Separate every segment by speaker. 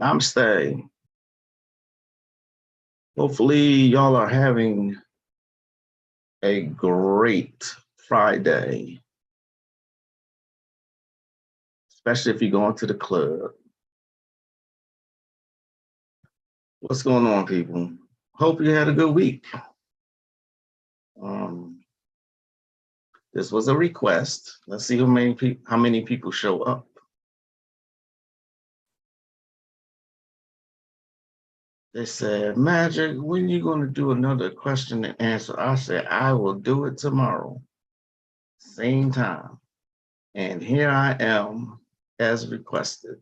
Speaker 1: Namaste. Hopefully, y'all are having a great Friday, especially if you're going to the club. What's going on, people? Hope you had a good week. This was a request. Let's see how many people show up. They said, Magic, when you going to do another question and answer? I said, I will do it tomorrow, same time. And here I am, as requested.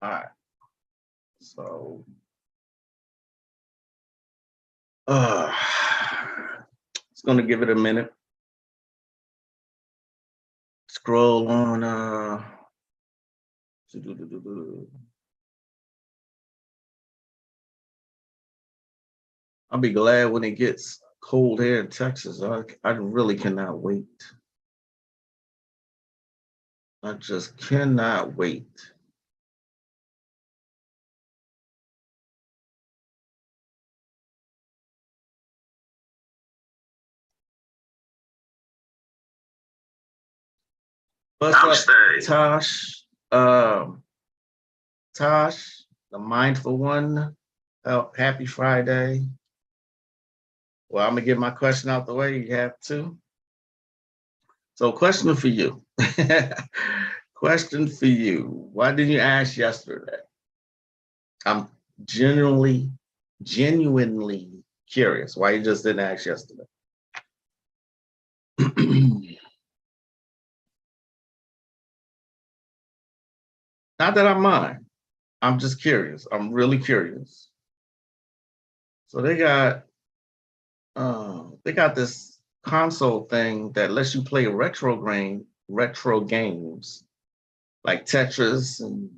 Speaker 1: All right. So, it's going to give it a minute. Scroll on. I'll be glad when it gets cold here in Texas. I really cannot wait. I just cannot wait. What's up, Tosh? Tosh, the mindful one. Happy Friday. Well, I'm gonna get my question out the way. You have to. So, question for you. Question for you. Why didn't you ask yesterday? I'm genuinely curious why you just didn't ask yesterday. Not that I mind. I'm just curious. I'm really curious. So they got this console thing that lets you play retro games like Tetris and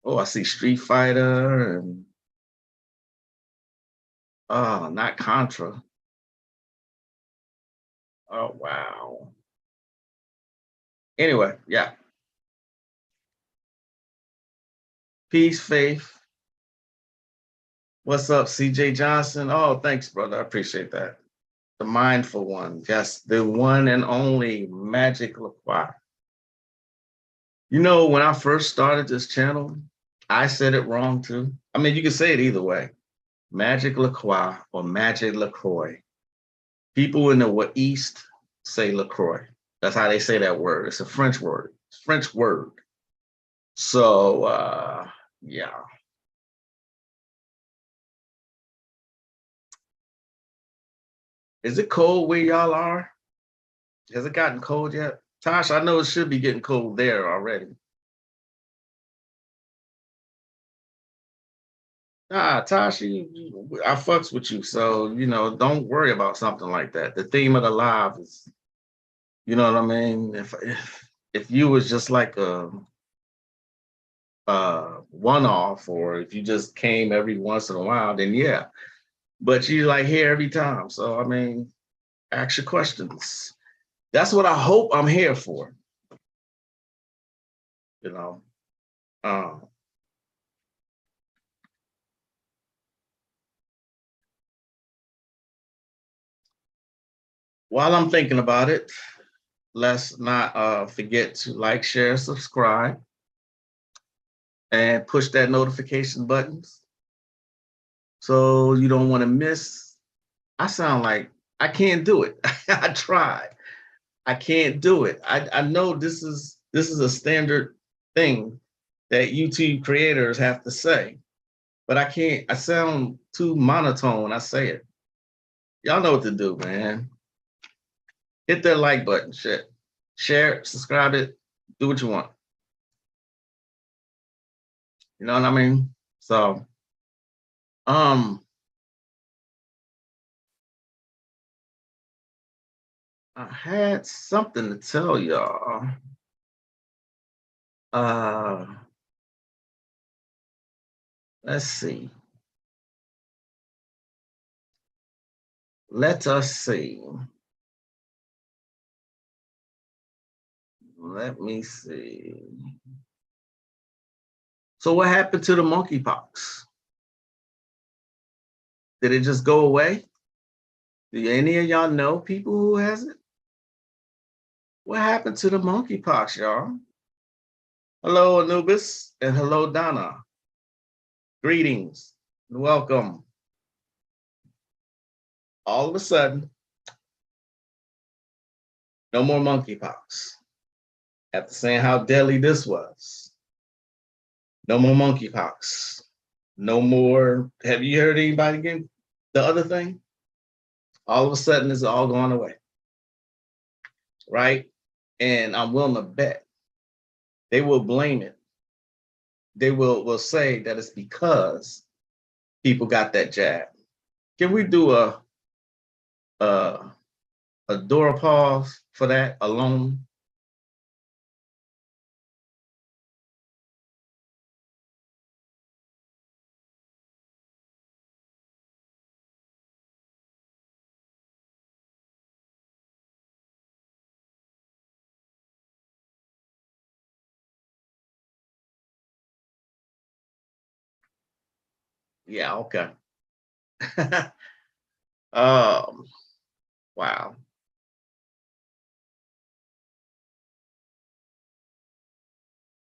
Speaker 1: I see Street Fighter and not Contra. Oh wow. Anyway, yeah. Peace, Faith. What's up, CJ Johnson? Oh, thanks, brother. I appreciate that. The mindful one. Yes, the one and only Magic LaCroix. You know, when I first started this channel, I said it wrong too. I mean, you can say it either way. Magic LaCroix or Magic LaCroix. People in the East say LaCroix. That's how they say that word. It's a French word. It's a French word. So, yeah. Is it cold where y'all are? Has it gotten cold yet? Tosh, I know it should be getting cold there already. Nah, Tosh, I fucks with you. So, don't worry about something like that. The theme of the live is, you know what I mean? If you was just like a one-off, or if you just came every once in a while, then yeah. But you like here every time. So, I mean, ask your questions. That's what I hope I'm here for. You know. While I'm thinking about it, let's not forget to like, share, subscribe, and push that notification buttons so you don't want to miss. I sound like I can't do it. I tried. I can't do it. I know this is a standard thing that YouTube creators have to say, but I can't. I sound too monotone when I say it. Y'all know what to do, man. Hit that like button, share, subscribe it, do what you want. You know what I mean? So, I had something to tell y'all. Let's see. Let us see. Let me see. So what happened to the monkeypox? Did it just go away? Do any of y'all know people who has it? What happened to the monkeypox, y'all? Hello, Anubis, and hello, Donna. Greetings and welcome. All of a sudden, no more monkeypox. After saying how deadly this was, no more monkeypox. No more. Have you heard anybody get the other thing? All of a sudden, it's all gone away, right? And I'm willing to bet they will blame it. They will say that it's because people got that jab. Can we do a Dora pause for that alone? Yeah, okay. um, wow.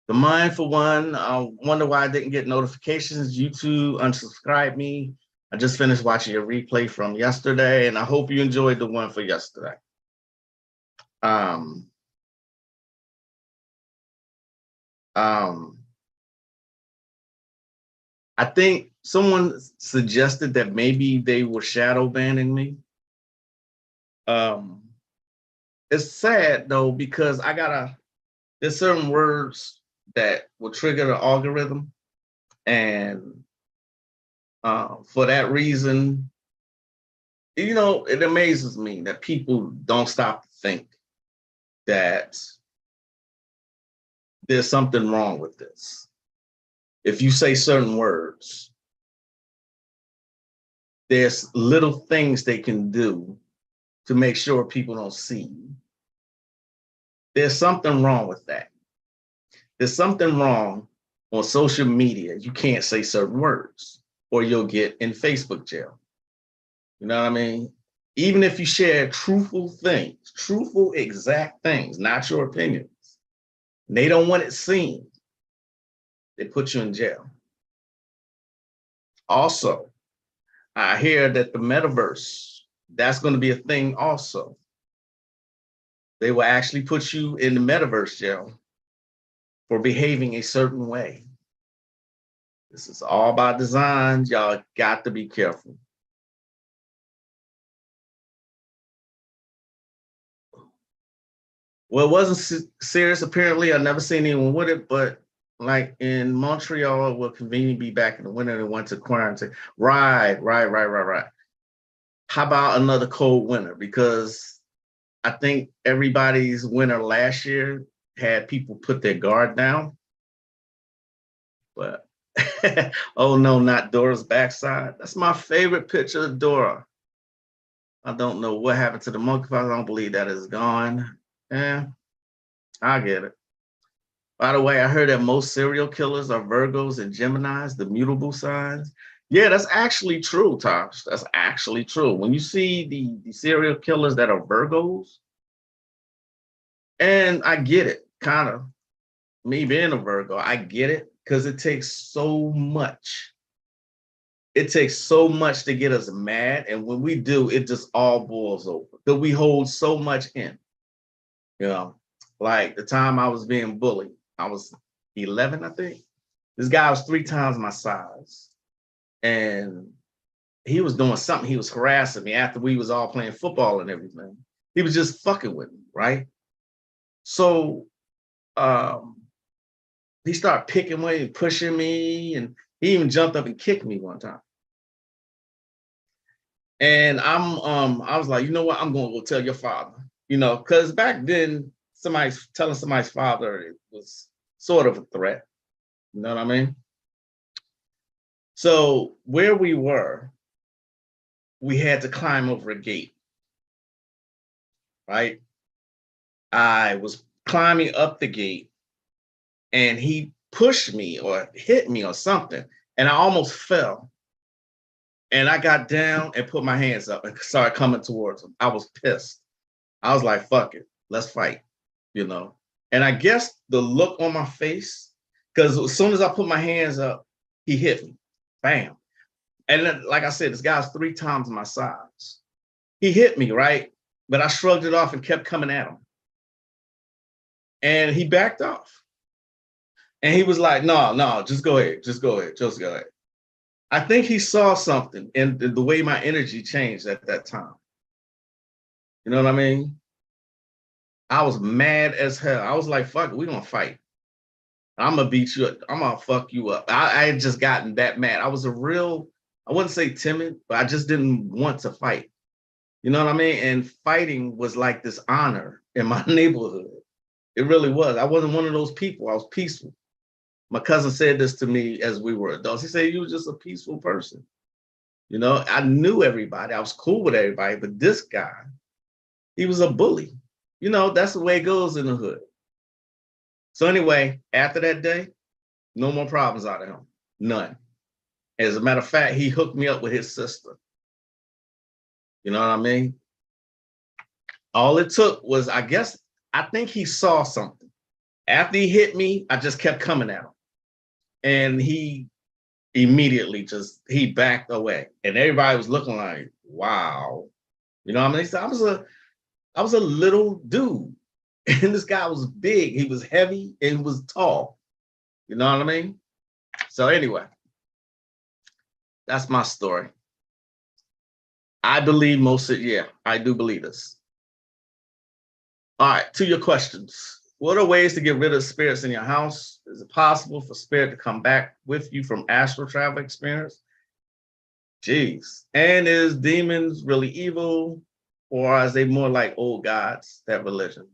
Speaker 1: The mind for one, I wonder why I didn't get notifications. YouTube unsubscribed me. I just finished watching a replay from yesterday, and I hope you enjoyed the one for yesterday. Um, I think someone suggested that maybe they were shadow banning me. It's sad though, because there's certain words that will trigger the algorithm. And for that reason, it amazes me that people don't stop to think that there's something wrong with this. If you say certain words, there's little things they can do to make sure people don't see you. There's something wrong with that. There's something wrong on social media. You can't say certain words or you'll get in Facebook jail. You know what I mean? Even if you share truthful things, truthful exact things, not your opinions, they don't want it seen, they put you in jail. Also, I hear that the metaverse, that's going to be a thing also. They will actually put you in the metaverse jail for behaving a certain way. This is all by design. Y'all got to be careful. Well, it wasn't serious. Apparently, I never seen anyone with it, but like in Montreal, will conveniently be back in the winter and went to quarantine. Right. How about another cold winter? Because I think everybody's winter last year had people put their guard down. But oh no, not Dora's backside. That's my favorite picture of Dora. I don't know what happened to the monkeypox. I don't believe that is gone. Yeah, I get it. By the way, I heard that most serial killers are Virgos and Geminis, the mutable signs. Yeah, that's actually true, Tosh. That's actually true. When you see the serial killers that are Virgos, and I get it, kind of, me being a Virgo, I get it, because it takes so much. It takes so much to get us mad. And when we do, it just all boils over. Because we hold so much in. You know, like the time I was being bullied, I was 11, I think. This guy was 3 times my size. And he was doing something. He was harassing me after we was all playing football and everything. He was just fucking with me, right? So he started picking me and pushing me, and he even jumped up and kicked me one time. And I was like, you know what? I'm gonna go tell your father, because back then somebody's telling somebody's father, it was sort of a threat. You know what I mean? So where we were, we had to climb over a gate, right? I was climbing up the gate, and he pushed me or hit me or something, and I almost fell. And I got down and put my hands up and started coming towards him. I was pissed. I was like, fuck it, let's fight, you know. And I guess the look on my face, because as soon as I put my hands up, he hit me. Bam. And then, like I said, this guy's 3 times my size. He hit me, right? But I shrugged it off and kept coming at him. And he backed off. And he was like, no, just go ahead. Just go ahead. Just go ahead. I think he saw something in the way my energy changed at that time. You know what I mean? I was mad as hell. I was like, fuck it, we're gonna fight. I'm gonna beat you up. I'm gonna fuck you up. I had just gotten that mad. I was I wouldn't say timid, but I just didn't want to fight. You know what I mean? And fighting was like this honor in my neighborhood. It really was. I wasn't one of those people. I was peaceful. My cousin said this to me as we were adults. He said, you were just a peaceful person. You know, I knew everybody. I was cool with everybody, but this guy, he was a bully. You know, that's the way it goes in the hood. So anyway, after that day, no more problems out of him. None. As a matter of fact, he hooked me up with his sister. You know what I mean? All it took was, I think he saw something. After he hit me, I just kept coming at him. And he immediately he backed away. And everybody was looking like, wow. You know what I mean? So I was a little dude. And this guy was big. He was heavy and he was tall. You know what I mean? So anyway, that's my story. I believe I do believe this. All right, to your questions. What are ways to get rid of spirits in your house? Is it possible for spirit to come back with you from astral travel experience? Jeez. And is demons really evil, or are they more like old gods, that religion?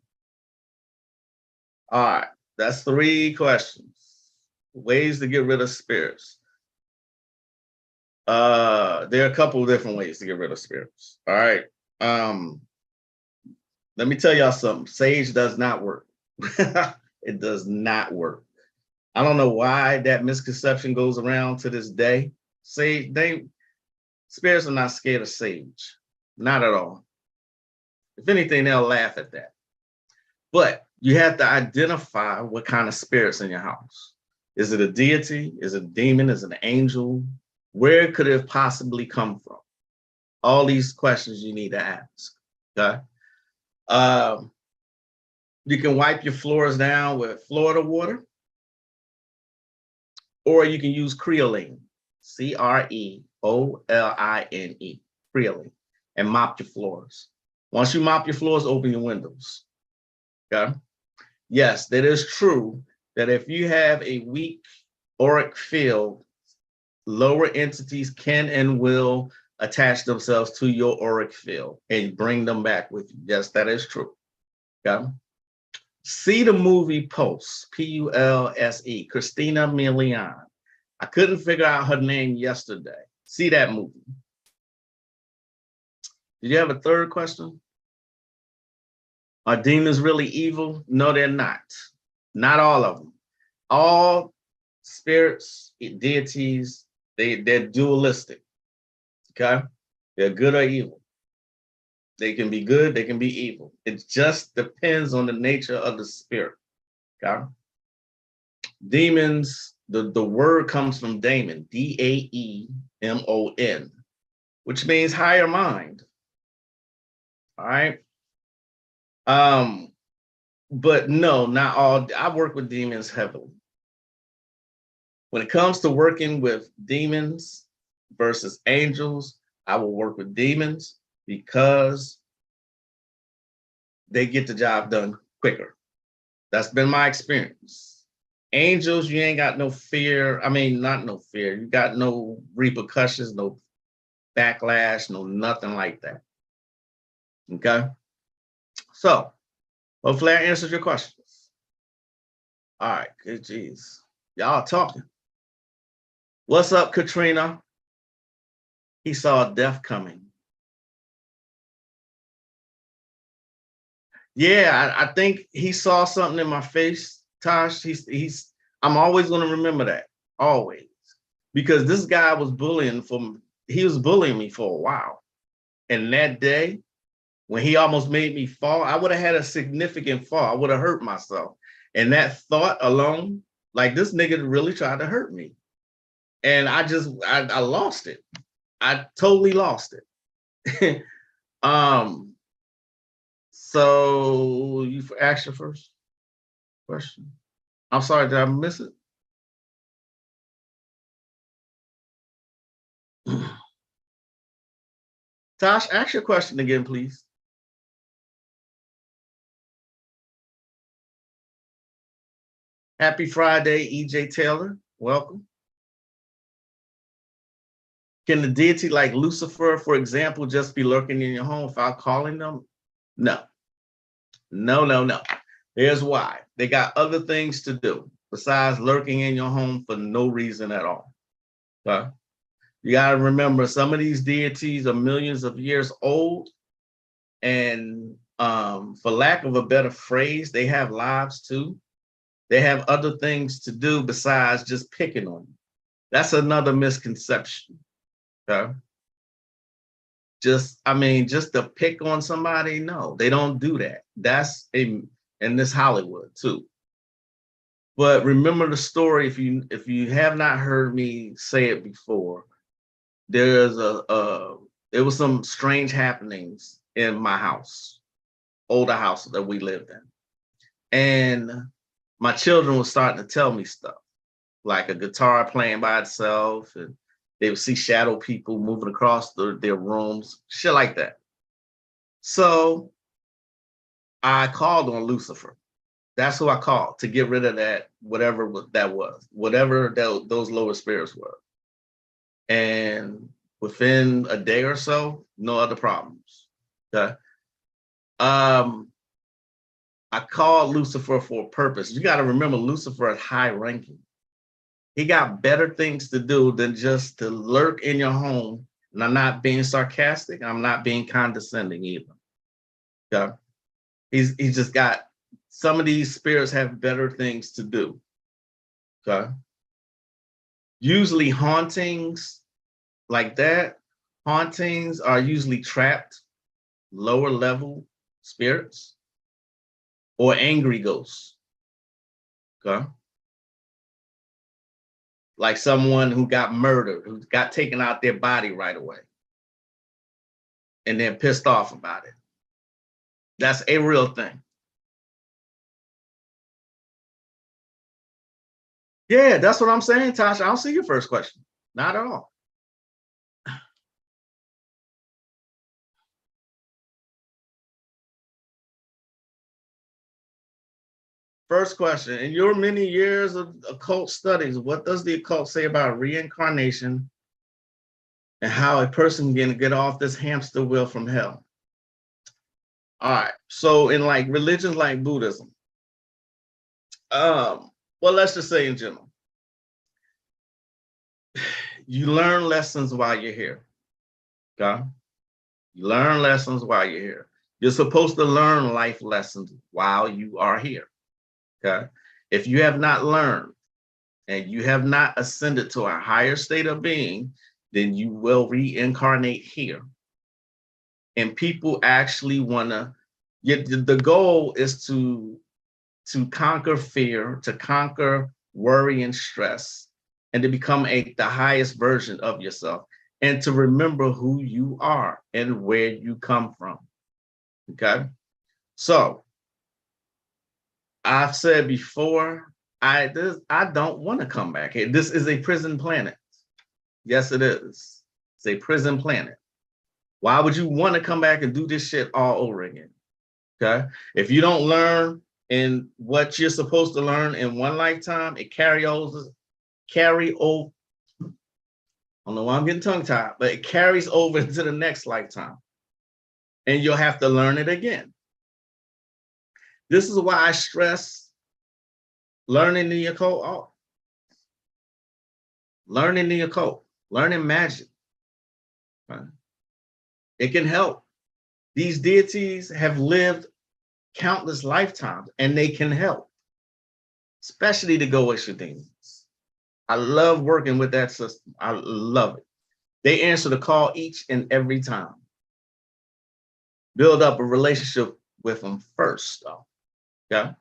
Speaker 1: All right, that's 3 questions. Ways to get rid of spirits. There are a couple of different ways to get rid of spirits. All right. Let me tell y'all something. Sage does not work. It does not work. I don't know why that misconception goes around to this day. Spirits are not scared of sage. Not at all. If anything, they'll laugh at that. But you have to identify what kind of spirits in your house. Is it a deity? Is it a demon? Is it an angel? Where could it possibly come from? All these questions you need to ask. Okay. You can wipe your floors down with Florida water, or you can use creoline, Creoline, creoline, and mop your floors. Once you mop your floors, open your windows. Okay. Yes, that is true that if you have a weak auric field, lower entities can and will attach themselves to your auric field and bring them back with you. Yes, that is true. Okay. See the movie Pulse, Pulse, Christina Milian. I couldn't figure out her name yesterday. See that movie. Did you have a third question? Are demons really evil? No, they're not. Not all of them. All spirits, deities, they're dualistic. Okay? They're good or evil. They can be good, they can be evil. It just depends on the nature of the spirit. Okay? Demons, the word comes from daemon, Daemon, which means higher mind. All right. But no, not all. I work with demons heavily. When it comes to working with demons versus angels, I will work with demons because they get the job done quicker. That's been my experience. Angels, you ain't got no fear. I mean, not no fear. You got no repercussions, no backlash, no nothing like that. Okay. So hopefully I answered your questions. All right, good geez. Y'all talking. What's up, Katrina? He saw death coming. Yeah, I think he saw something in my face, Tosh. I'm always going to remember that, always, because this guy was he was bullying me for a while. And that day, when he almost made me fall, I would have had a significant fall. I would have hurt myself. And that thought alone, like, this nigga really tried to hurt me. And I lost it. I totally lost it. So you ask your first question. I'm sorry, did I miss it? Tosh, ask your question again, please. Happy Friday, EJ Taylor. Welcome. Can the deity like Lucifer, for example, just be lurking in your home without calling them? No. No, no, no. Here's why. They got other things to do besides lurking in your home for no reason at all. Okay? You got to remember, some of these deities are millions of years old, and for lack of a better phrase, they have lives too. They have other things to do besides just picking on you. That's another misconception. Okay? Just to pick on somebody, no, they don't do that. That's in this Hollywood too. But remember the story, if you have not heard me say it before, there was some strange happenings in my house, older house that we lived in. And my children were starting to tell me stuff, like a guitar playing by itself, and they would see shadow people moving across their rooms, shit like that. So I called on Lucifer. That's who I called to get rid of that, whatever those lower spirits were. And within a day or so, no other problems. Okay. I called Lucifer for a purpose. You got to remember, Lucifer is high ranking. He got better things to do than just to lurk in your home. And I'm not being sarcastic. I'm not being condescending either. Okay. He's just got, some of these spirits have better things to do. Okay. Usually hauntings like that, hauntings are usually trapped lower level spirits or angry ghosts. Okay. Like someone who got murdered, who got taken out their body right away and then pissed off about it. That's a real thing. Yeah, that's what I'm saying, Tasha. I don't see your first question. Not at all. First question, in your many years of occult studies, what does the occult say about reincarnation and how a person can get off this hamster wheel from hell? All right, so in like religions like Buddhism, well, let's just say in general, you learn lessons while you're here. Okay? You learn lessons while you're here. You're supposed to learn life lessons while you are here. Okay? If you have not learned and you have not ascended to a higher state of being, then you will reincarnate here. And people actually want to the goal is to conquer fear, to conquer worry and stress, and to become the highest version of yourself, and to remember who you are and where you come from. Okay? So I've said before, I don't want to come back here. This is a prison planet. Yes, it is. It's a prison planet. Why would you want to come back and do this shit all over again? Okay? If you don't learn in what you're supposed to learn in one lifetime, it carry over. I don't know why I'm getting tongue-tied, but it carries over into the next lifetime. And you'll have to learn it again. This is why I stress learning the occult. Oh, learning the occult, learning magic. Right? It can help. These deities have lived countless lifetimes, and they can help, especially the Goetia demons. I love working with that system. I love it. They answer the call each and every time. Build up a relationship with them first, though. Yeah.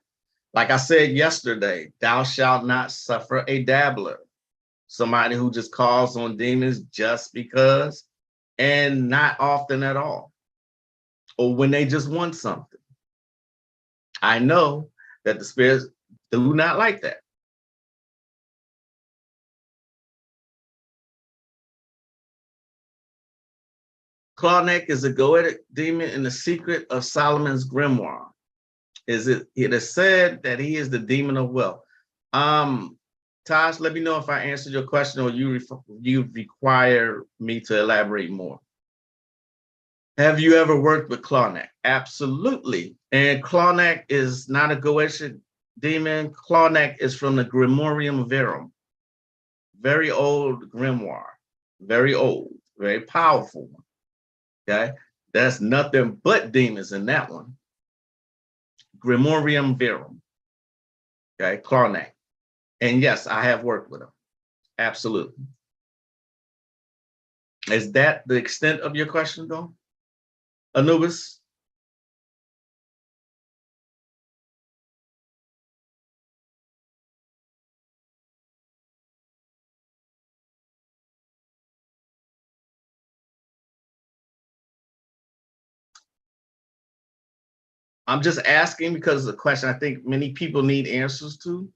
Speaker 1: Like I said yesterday, thou shalt not suffer a dabbler, somebody who just calls on demons just because, and not often at all, or when they just want something. I know that the spirits do not like that. Clarnek is a Goetic demon in the secret of Solomon's grimoire. It is said that he is the demon of wealth. Tosh, let me know if I answered your question or you require me to elaborate more. Have you ever worked with Clarnek? Absolutely. And Clarnek is not a Goetia demon. Clarnek is from the Grimorium Verum. Very old grimoire. Very old, very powerful one. Okay. That's nothing but demons in that one. Grimorium Verum. Okay, Clarnek. And yes, I have worked with him. Absolutely. Is that the extent of your question, though? Anubis? I'm just asking because it's a question I think many people need answers to.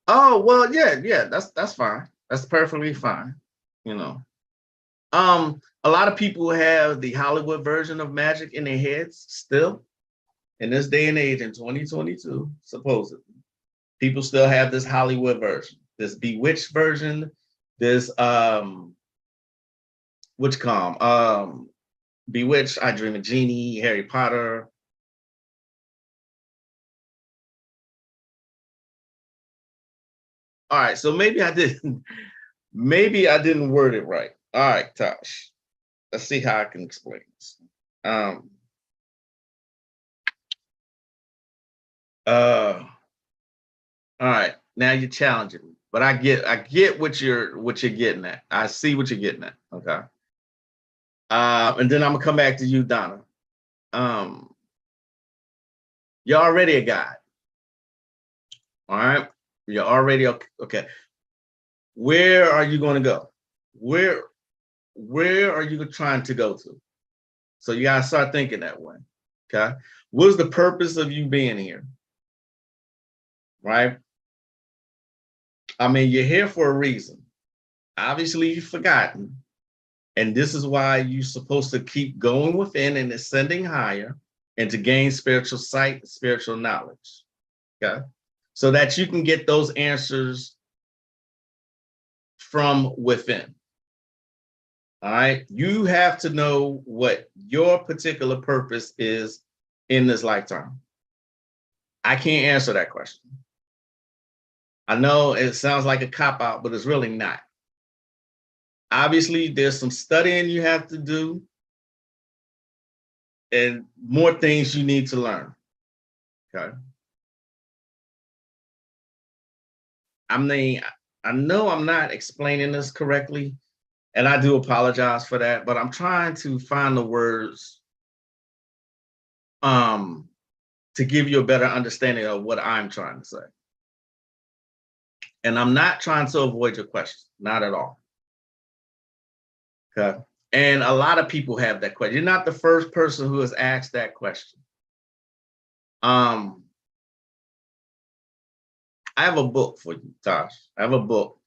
Speaker 1: Oh, well, yeah, that's fine. That's perfectly fine, you know. A lot of people have the Hollywood version of magic in their heads still. In this day and age, in 2022, supposedly, people still have this Hollywood version, this Bewitched version, this Bewitched, I Dream of Jeannie, Harry Potter. All right, so maybe I didn't word it right. All right, Tosh. Let's see how I can explain this. All right, now you're challenging me, but I get what you're getting at. I see what you're getting at. Okay. And then I'm gonna come back to you, Donna. You're already a guide. All right. You're already okay. Where are you going to go? Where are you trying to go to? So you gotta start thinking that way. Okay. What's the purpose of you being here? Right? I mean, you're here for a reason. Obviously, you've forgotten. And this is why you're supposed to keep going within and ascending higher and to gain spiritual sight, spiritual knowledge. Okay. So that you can get those answers from within. All right. You have to know what your particular purpose is in this lifetime. I can't answer that question. I know it sounds like a cop-out, but it's really not. Obviously, there's some studying you have to do and more things you need to learn. Okay. I mean, I know I'm not explaining this correctly, and I do apologize for that, but I'm trying to find the words to give you a better understanding of what I'm trying to say. And I'm not trying to avoid your question, not at all. Okay. And a lot of people have that question. You're not the first person who has asked that question. I have a book for you, Tosh. I have a book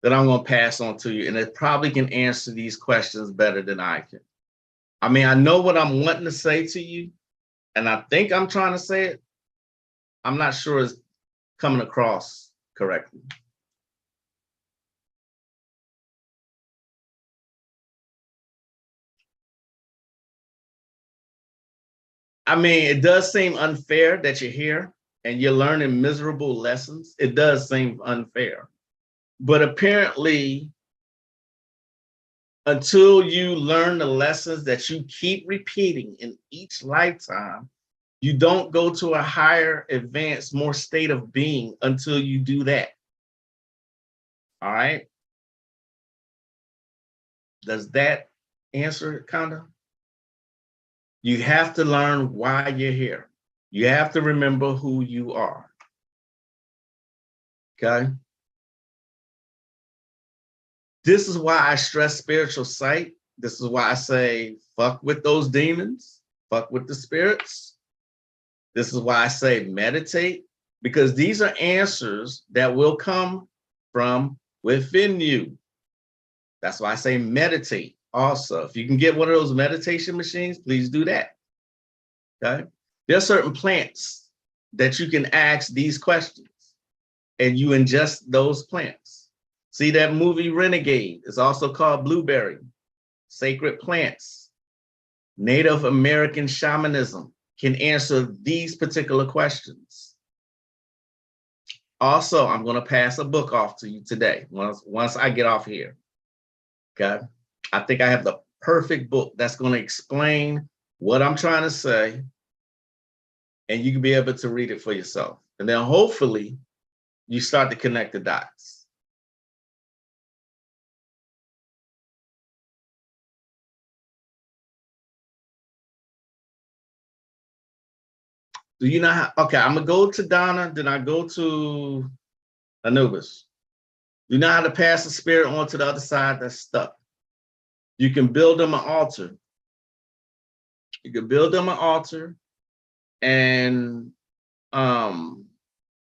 Speaker 1: that I'm going to pass on to you, and it probably can answer these questions better than I can. I mean, I know what I'm wanting to say to you, and I think I'm trying to say it. I'm not sure it's coming across correctly. I mean, it does seem unfair that you're here and you're learning miserable lessons. It does seem unfair. But apparently, until you learn the lessons that you keep repeating in each lifetime. You don't go to a higher, advanced, more state of being until you do that. All right. Does that answer it, kind of? You have to learn why you're here. You have to remember who you are. Okay. This is why I stress spiritual sight. This is why I say, fuck with those demons, fuck with the spirits. This is why I say meditate, because these are answers that will come from within you. That's why I say meditate also. If you can get one of those meditation machines, please do that. Okay. There are certain plants that you can ask these questions and you ingest those plants. See that movie Renegade? It's also called Blueberry. Sacred plants. Native American shamanism can answer these particular questions. Also, I'm going to pass a book off to you today once I get off here. Okay. I think I have the perfect book that's going to explain what I'm trying to say, and you can be able to read it for yourself. And then hopefully you start to connect the dots. Do you know how? Okay, I'm going to go to Donna, then I go to Anubis. You know how to pass the spirit on to the other side that's stuck. You can build them an altar. You can build them an altar. And I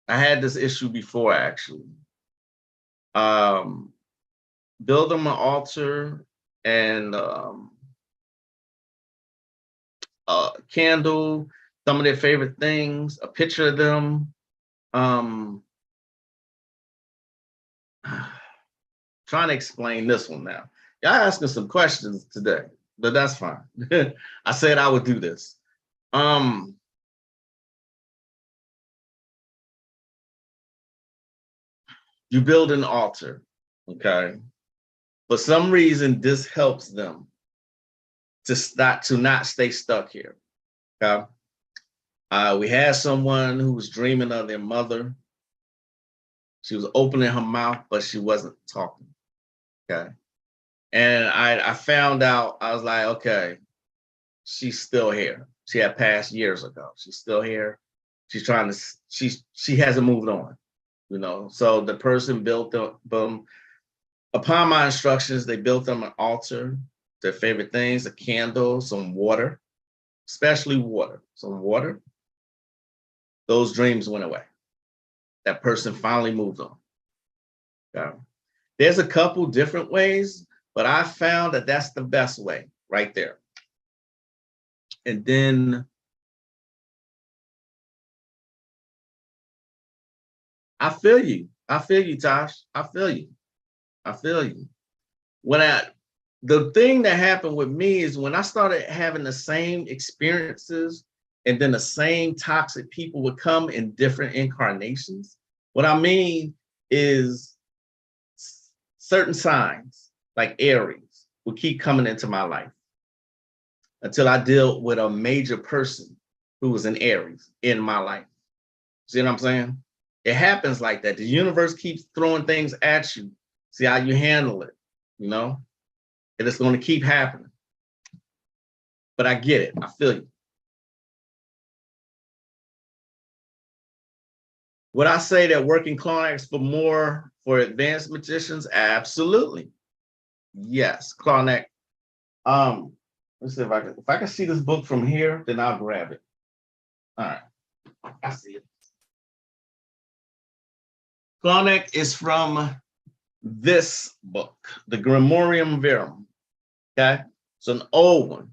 Speaker 1: had this issue before, actually. Build them an altar and a candle, some of their favorite things, a picture of them. Trying to explain this one now. Y'all asking some questions today, but that's fine. I said I would do this. You build an altar, okay? For some reason, this helps them to not stay stuck here. Okay. We had someone who was dreaming of their mother. She was opening her mouth, but she wasn't talking. Okay. And I found out, I was like, okay, she's still here. She had passed years ago. She's still here. She's trying to, she hasn't moved on, you know? So the person built them, upon my instructions, they built them an altar, their favorite things, a candle, some water, especially water, some water. Those dreams went away. That person finally moved on. Okay. There's a couple different ways, but I found that that's the best way right there. And then I feel you. I feel you, Tosh. I feel you. I feel you. The thing that happened with me is when I started having the same experiences and then the same toxic people would come in different incarnations. What I mean is certain signs like Aries will keep coming into my life until I deal with a major person who was an Aries in my life. See what I'm saying? It happens like that. The universe keeps throwing things at you. See how you handle it, you know? And it's going to keep happening. But I get it. I feel you. Would I say that working Clarnex for advanced magicians? Absolutely. Yes, Clarnex. Let's see if I can see this book from here, then I'll grab it. All right. I see it. Clarnex is from this book, the Grimorium Verum. Okay, it's an old one,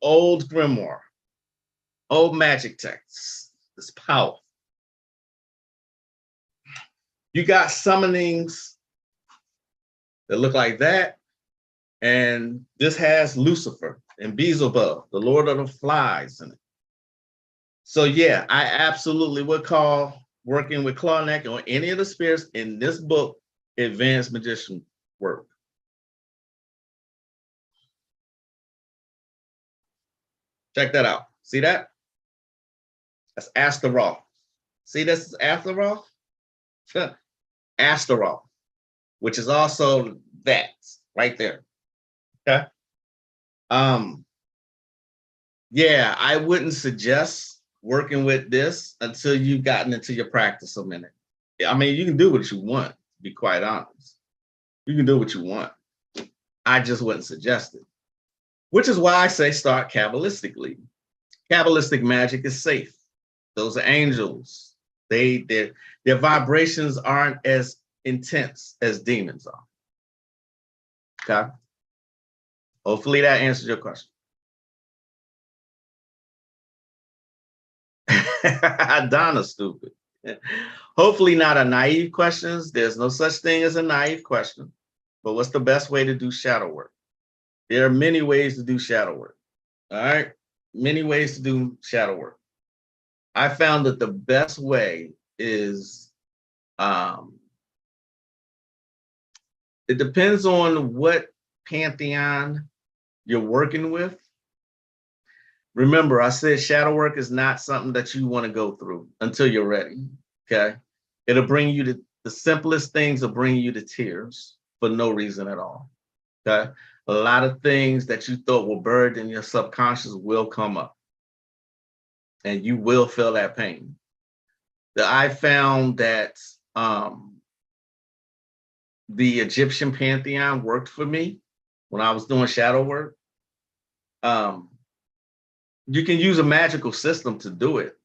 Speaker 1: old grimoire, old magic text. It's powerful. You got summonings that look like that, and this has Lucifer and Beelzebub, the Lord of the Flies, in it. So yeah, I absolutely would call working with Clarnex or any of the spirits in this book advanced magician work. Check that out. See that? That's Astaroth. See, this is Astaroth? Astaroth, which is also that right there. Okay. Yeah, I wouldn't suggest working with this until you've gotten into your practice a minute. I mean, you can do what you want, to be quite honest. You can do what you want. I just wouldn't suggest it, which is why I say start Kabbalistically. Kabbalistic magic is safe. Those are angels. Their vibrations aren't as intense as demons are. Okay. Hopefully that answers your question. Donna's stupid. Hopefully not a naive question. There's no such thing as a naive question. But what's the best way to do shadow work? There are many ways to do shadow work. All right. Many ways to do shadow work. I found that the best way is it depends on what pantheon you're working with. Remember, I said shadow work is not something that you want to go through until you're ready. Okay. It'll bring you to the simplest things will bring you to tears for no reason at all. Okay. A lot of things that you thought were buried in your subconscious will come up and you will feel that pain. I found that the Egyptian pantheon worked for me when I was doing shadow work. You can use a magical system to do it.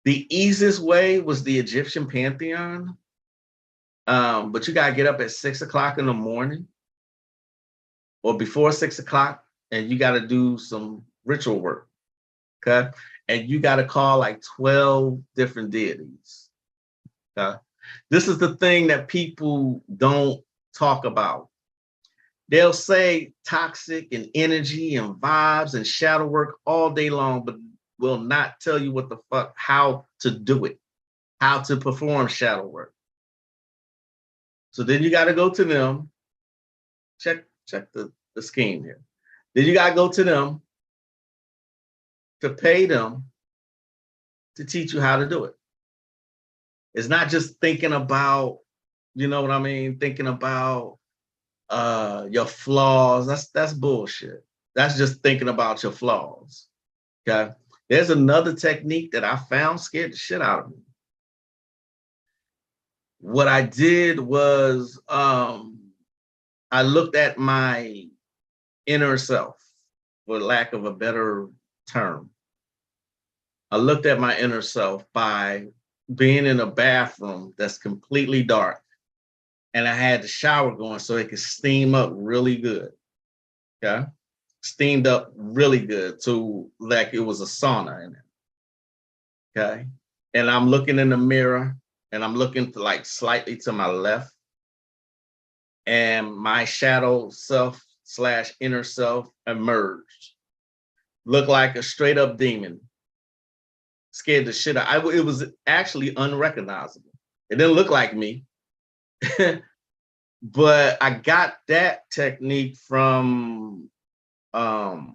Speaker 1: The easiest way was the Egyptian pantheon, but you gotta get up at 6 o'clock in the morning or before 6 o'clock, and you gotta do some ritual work, okay? And you gotta call like 12 different deities, okay? This is the thing that people don't talk about. They'll say toxic and energy and vibes and shadow work all day long, but will not tell you what the fuck, how to do it, how to perform shadow work. So then you got to go to them, check the scheme here. Then you got to go to them to pay them to teach you how to do it. It's not just thinking about, you know what I mean? Thinking about your flaws. That's bullshit. That's just thinking about your flaws. Okay. There's another technique that I found scared the shit out of me. What I did was I looked at my inner self, for lack of a better term. I looked at my inner self by being in a bathroom that's completely dark. And I had the shower going so it could steam up really good. Okay. Steamed up really good to like it was a sauna in it. Okay. And I'm looking in the mirror and I'm looking to like slightly to my left. And my shadow self / inner self emerged. Looked like a straight up demon. Scared the shit out. It was actually unrecognizable. It didn't look like me. But I got that technique from the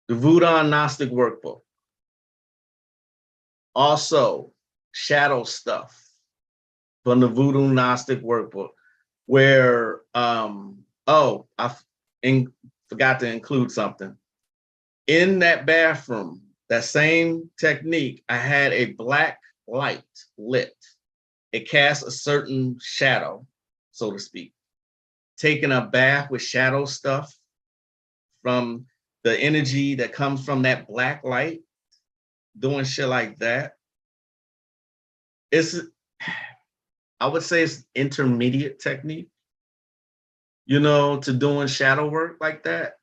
Speaker 1: Voodoo Gnostic Workbook. Also, shadow stuff from the Voodoo Gnostic Workbook, where I forgot to include something. In that bathroom, that same technique, I had a black light lit. It casts a certain shadow, so to speak. Taking a bath with shadow stuff from the energy that comes from that black light, doing shit like that. I would say it's intermediate technique, you know, to doing shadow work like that.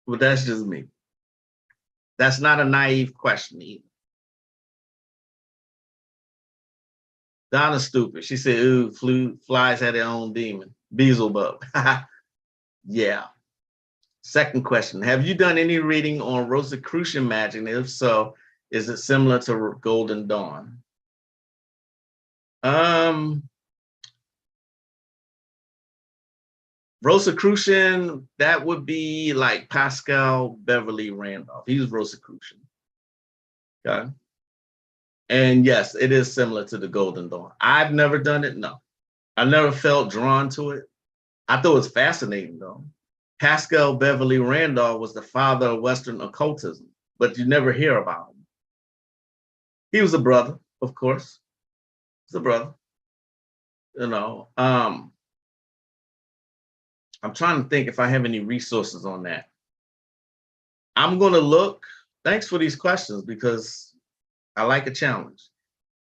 Speaker 1: But that's just me. That's not a naive question either. Donna's stupid. She said, ooh, flies had their own demon. Beelzebub. Yeah. Second question. Have you done any reading on Rosicrucian magic? And if so, is it similar to Golden Dawn? Rosicrucian, that would be like Pascal Beverly Randolph. He's Rosicrucian. Okay. And yes, it is similar to the Golden Dawn. I've never done it. No, I never felt drawn to it. I thought it was fascinating though. Pascal Beverly Randolph was the father of Western occultism, but you never hear about him. He was a brother, of course. He's a brother. You know, I'm trying to think if I have any resources on that. I'm going to look. Thanks for these questions because I like a challenge.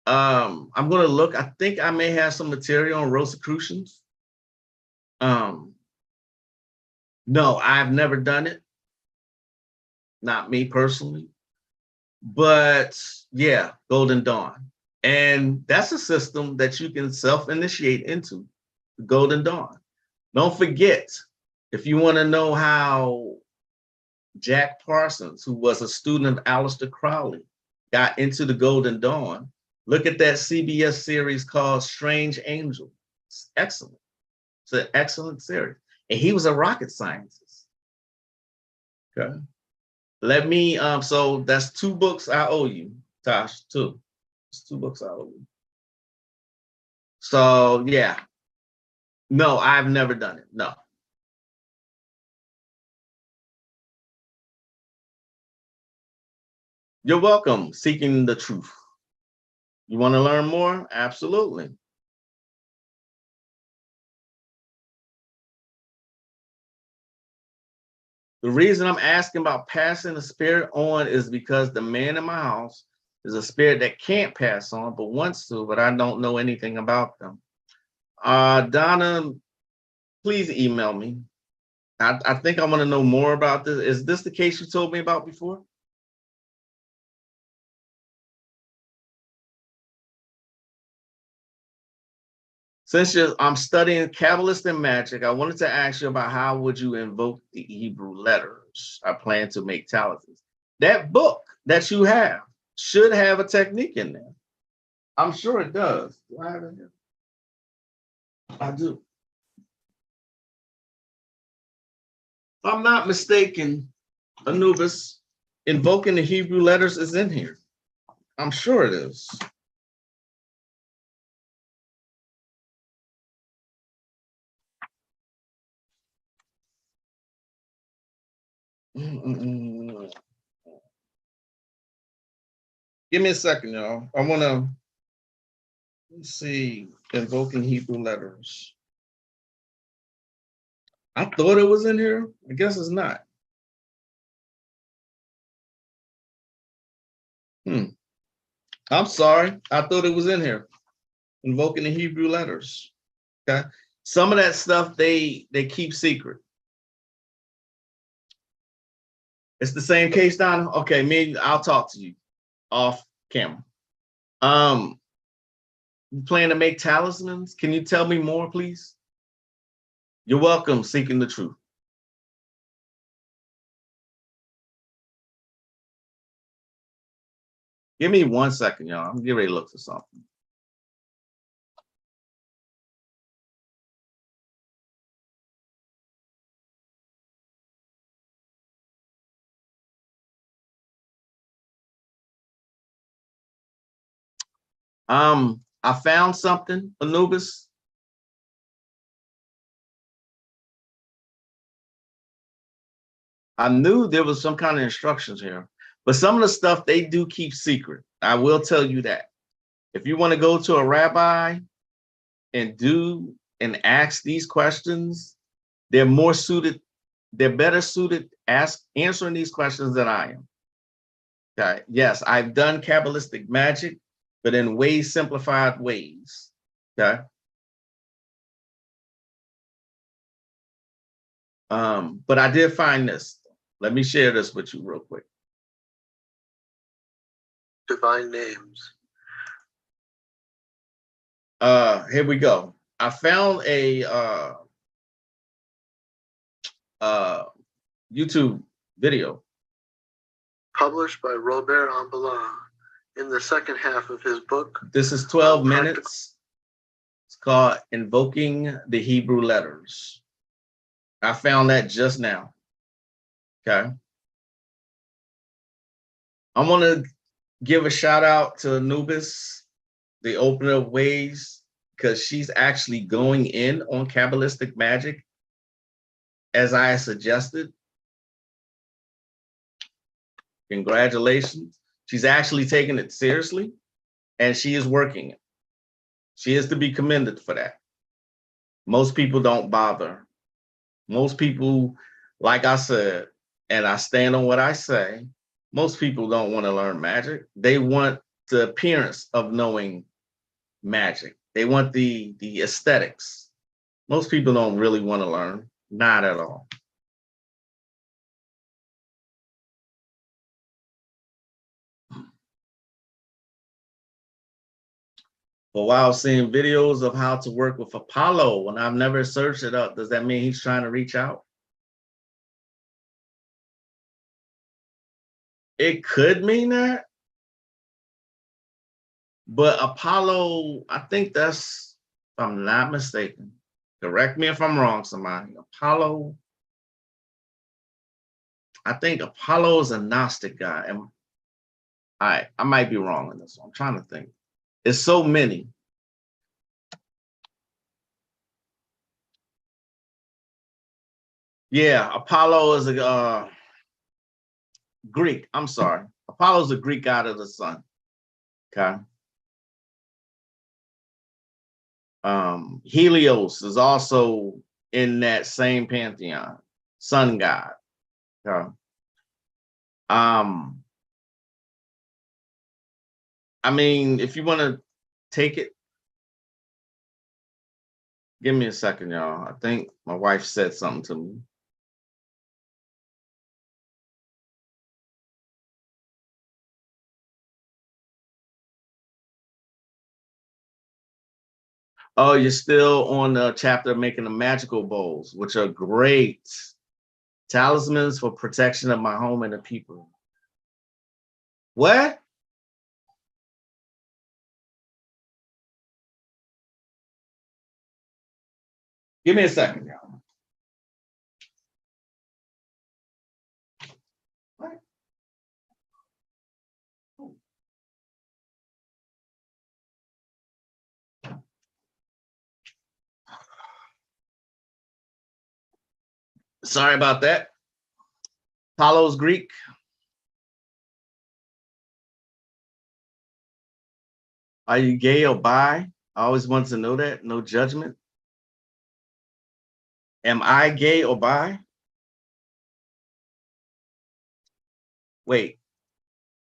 Speaker 1: I'm going to look. I think I may have some material on Rosicrucians. No, I've never done it. Not me personally. But yeah, Golden Dawn. And that's a system that you can self-initiate into, the Golden Dawn. Don't forget, if you want to know how Jack Parsons, who was a student of Aleister Crowley, got into the Golden Dawn, look at that CBS series called Strange Angel. It's excellent. It's an excellent series. And he was a rocket scientist. Okay. Let me, so that's 2 books I owe you, Tosh, 2. It's 2 books I owe you. So yeah. No, I've never done it. No. You're welcome. Seeking the truth. You want to learn more? Absolutely. The reason I'm asking about passing the spirit on is because the man in my house is a spirit that can't pass on, but wants to, but I don't know anything about them. Donna, please email me. I think I want to know more about this. Is this the case you told me about before? Since I'm studying Kabbalist and magic, I wanted to ask you about how would you invoke the Hebrew letters? I plan to make talismans. That book that you have should have a technique in there. I'm sure it does. Do I have it here? I do. If I'm not mistaken, Anubis, invoking the Hebrew letters is in here. I'm sure it is. Give me a second, y'all. I want to, let's see, invoking Hebrew letters. I thought it was in here. I guess it's not. I'm sorry. I thought it was in here. Invoking the Hebrew letters. Okay. Some of that stuff they keep secret. It's the same case, Donna. Okay, I'll talk to you off camera. You plan to make talismans? Can you tell me more, please? You're welcome, seeking the truth. Give me 1 second, y'all. I'm getting ready to look for something. I found something, Anubis. I knew there was some kind of instructions here, but some of the stuff they do keep secret. I will tell you that. If you want to go to a rabbi and ask these questions, they're more suited, they're better suited answering these questions than I am. Okay. Yes, I've done Kabbalistic magic, but in way simplified ways. Okay. But I did find this. Let me share this with you real quick.
Speaker 2: Divine names.
Speaker 1: Here we go. I found a YouTube video
Speaker 2: published by Robert Ambala in the second half of his book.
Speaker 1: This is 12 minutes. It's called Invoking the Hebrew Letters. I found that just now. Okay. I want to give a shout out to Anubis, the opener of ways, because she's actually going in on Kabbalistic magic, as I suggested. Congratulations. She's actually taking it seriously, and she is working it. She is to be commended for that. Most people don't bother. Most people, like I said, and I stand on what I say, most people don't want to learn magic. They want the appearance of knowing magic. They want the aesthetics. Most people don't really want to learn, not at all. But while seeing videos of how to work with Apollo, and I've never searched it up, does that mean he's trying to reach out? It could mean that. But Apollo, I think that's, if I'm not mistaken, correct me if I'm wrong, somebody. Apollo, I think Apollo is a Gnostic guy. And I might be wrong on this one. I'm trying to think. It's so many. Yeah, Apollo is a Greek. I'm sorry. Apollo is a Greek god of the sun. Okay. Helios is also in that same pantheon, sun god. Okay. I mean, if you want to take it, give me a second, y'all. I think my wife said something to me. Oh, you're still on the chapter of making the magical bowls, which are great talismans for protection of my home and the people. What? Give me a second, y'all. What? Sorry about that. Apollo's Greek. Are you gay or bi? I always wanted to know that. No judgment. Am I gay or bi? Wait,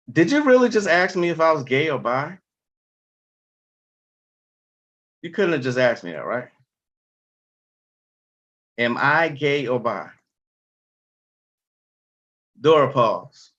Speaker 1: did you really just ask me if I was gay or bi? You couldn't have just asked me that, right? Am I gay or bi? Dora, pause.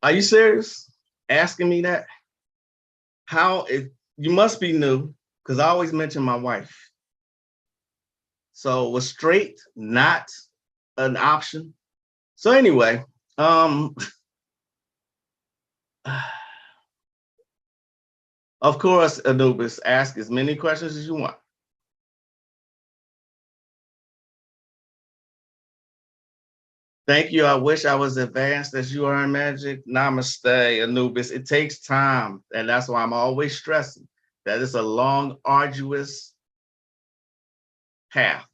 Speaker 1: Are you serious? Asking me that? How it you must be new, because I always mention my wife. So was straight not an option? So anyway, of course, Anubis, ask as many questions as you want. Thank you. I wish I was advanced as you are in magic. Namaste, Anubis. It takes time. And that's why I'm always stressing that it's a long, arduous path.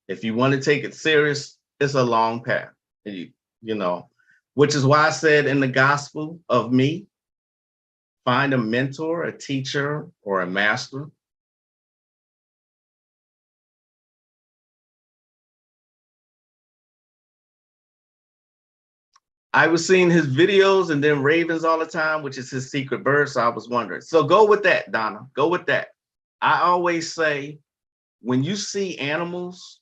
Speaker 1: If you want to take it serious, it's a long path. You know, which is why I said in the gospel of me, find a mentor, a teacher, or a master. I was seeing his videos and then ravens all the time, which is his secret bird. So I was wondering. So go with that, Donna. Go with that. I always say, when you see animals,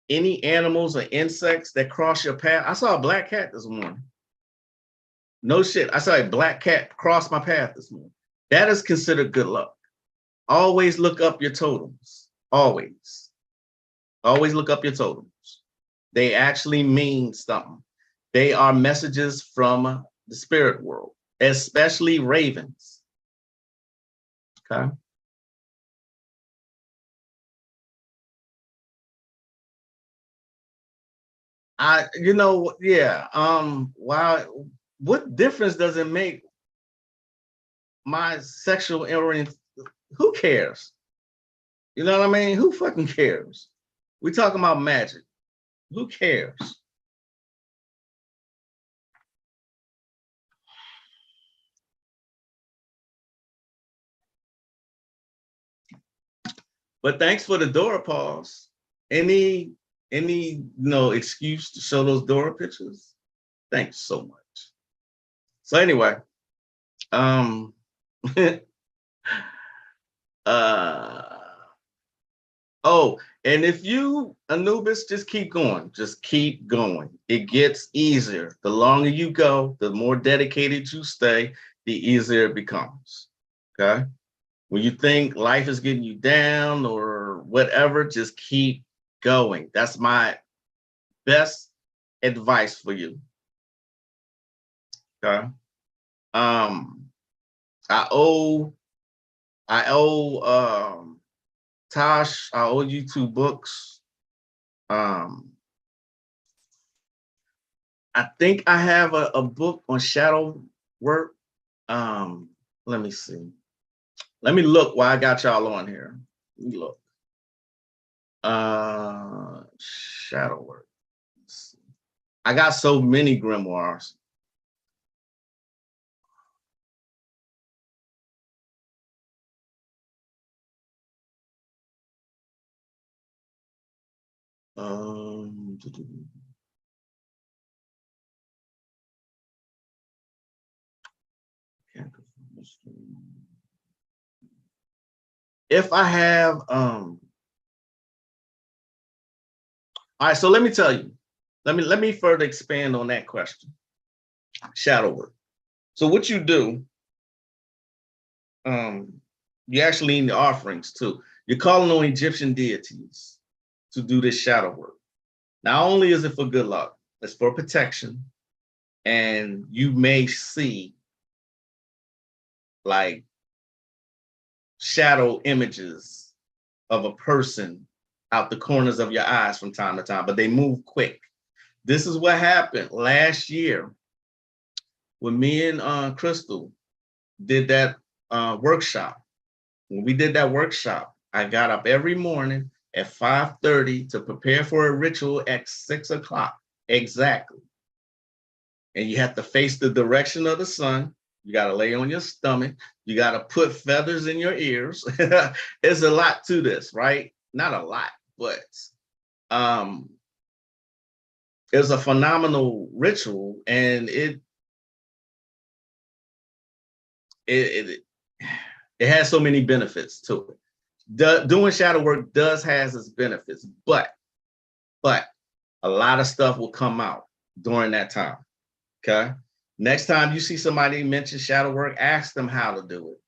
Speaker 1: any animals or insects that cross your path, I saw a black cat this morning. No shit. I saw a black cat cross my path this morning. That is considered good luck. Always look up your totems. Always. Always look up your totems. They actually mean something. They are messages from the spirit world, especially ravens. Okay. Yeah. Why? What difference does it make? My sexual orientation? Who cares? You know what I mean? Who fucking cares? We talking about magic. Who cares? But thanks for the Dora pause. Any excuse to show those Dora pictures? Thanks so much. So anyway, oh, and if you Anubis, just keep going. Just keep going. It gets easier. The longer you go, the more dedicated you stay, the easier it becomes. Okay. When you think life is getting you down or whatever, just keep going. That's my best advice for you. Okay. I owe Tosh, I owe you 2 books. I think I have a book on shadow work. Let me see. Let me look while I got y'all on here. Let me look. Shadow work. I got so many grimoires. If I have all right, so let me tell you. Let me further expand on that question. Shadow work. So what you do, you actually need the offerings too. You're calling on Egyptian deities to do this shadow work. Not only is it for good luck, it's for protection. And you may see like shadow images of a person out the corners of your eyes from time to time, but they move quick. This is what happened last year when me and Crystal did that workshop. When we did that workshop, I got up every morning at 5:30 to prepare for a ritual at 6 o'clock exactly. And you have to face the direction of the sun. You got to lay on your stomach. You got to put feathers in your ears. There's a lot to this, right? Not a lot, but it's a phenomenal ritual, and it has so many benefits to it. Doing shadow work has its benefits, but a lot of stuff will come out during that time. Okay. Next time you see somebody mention shadow work, ask them how to do it.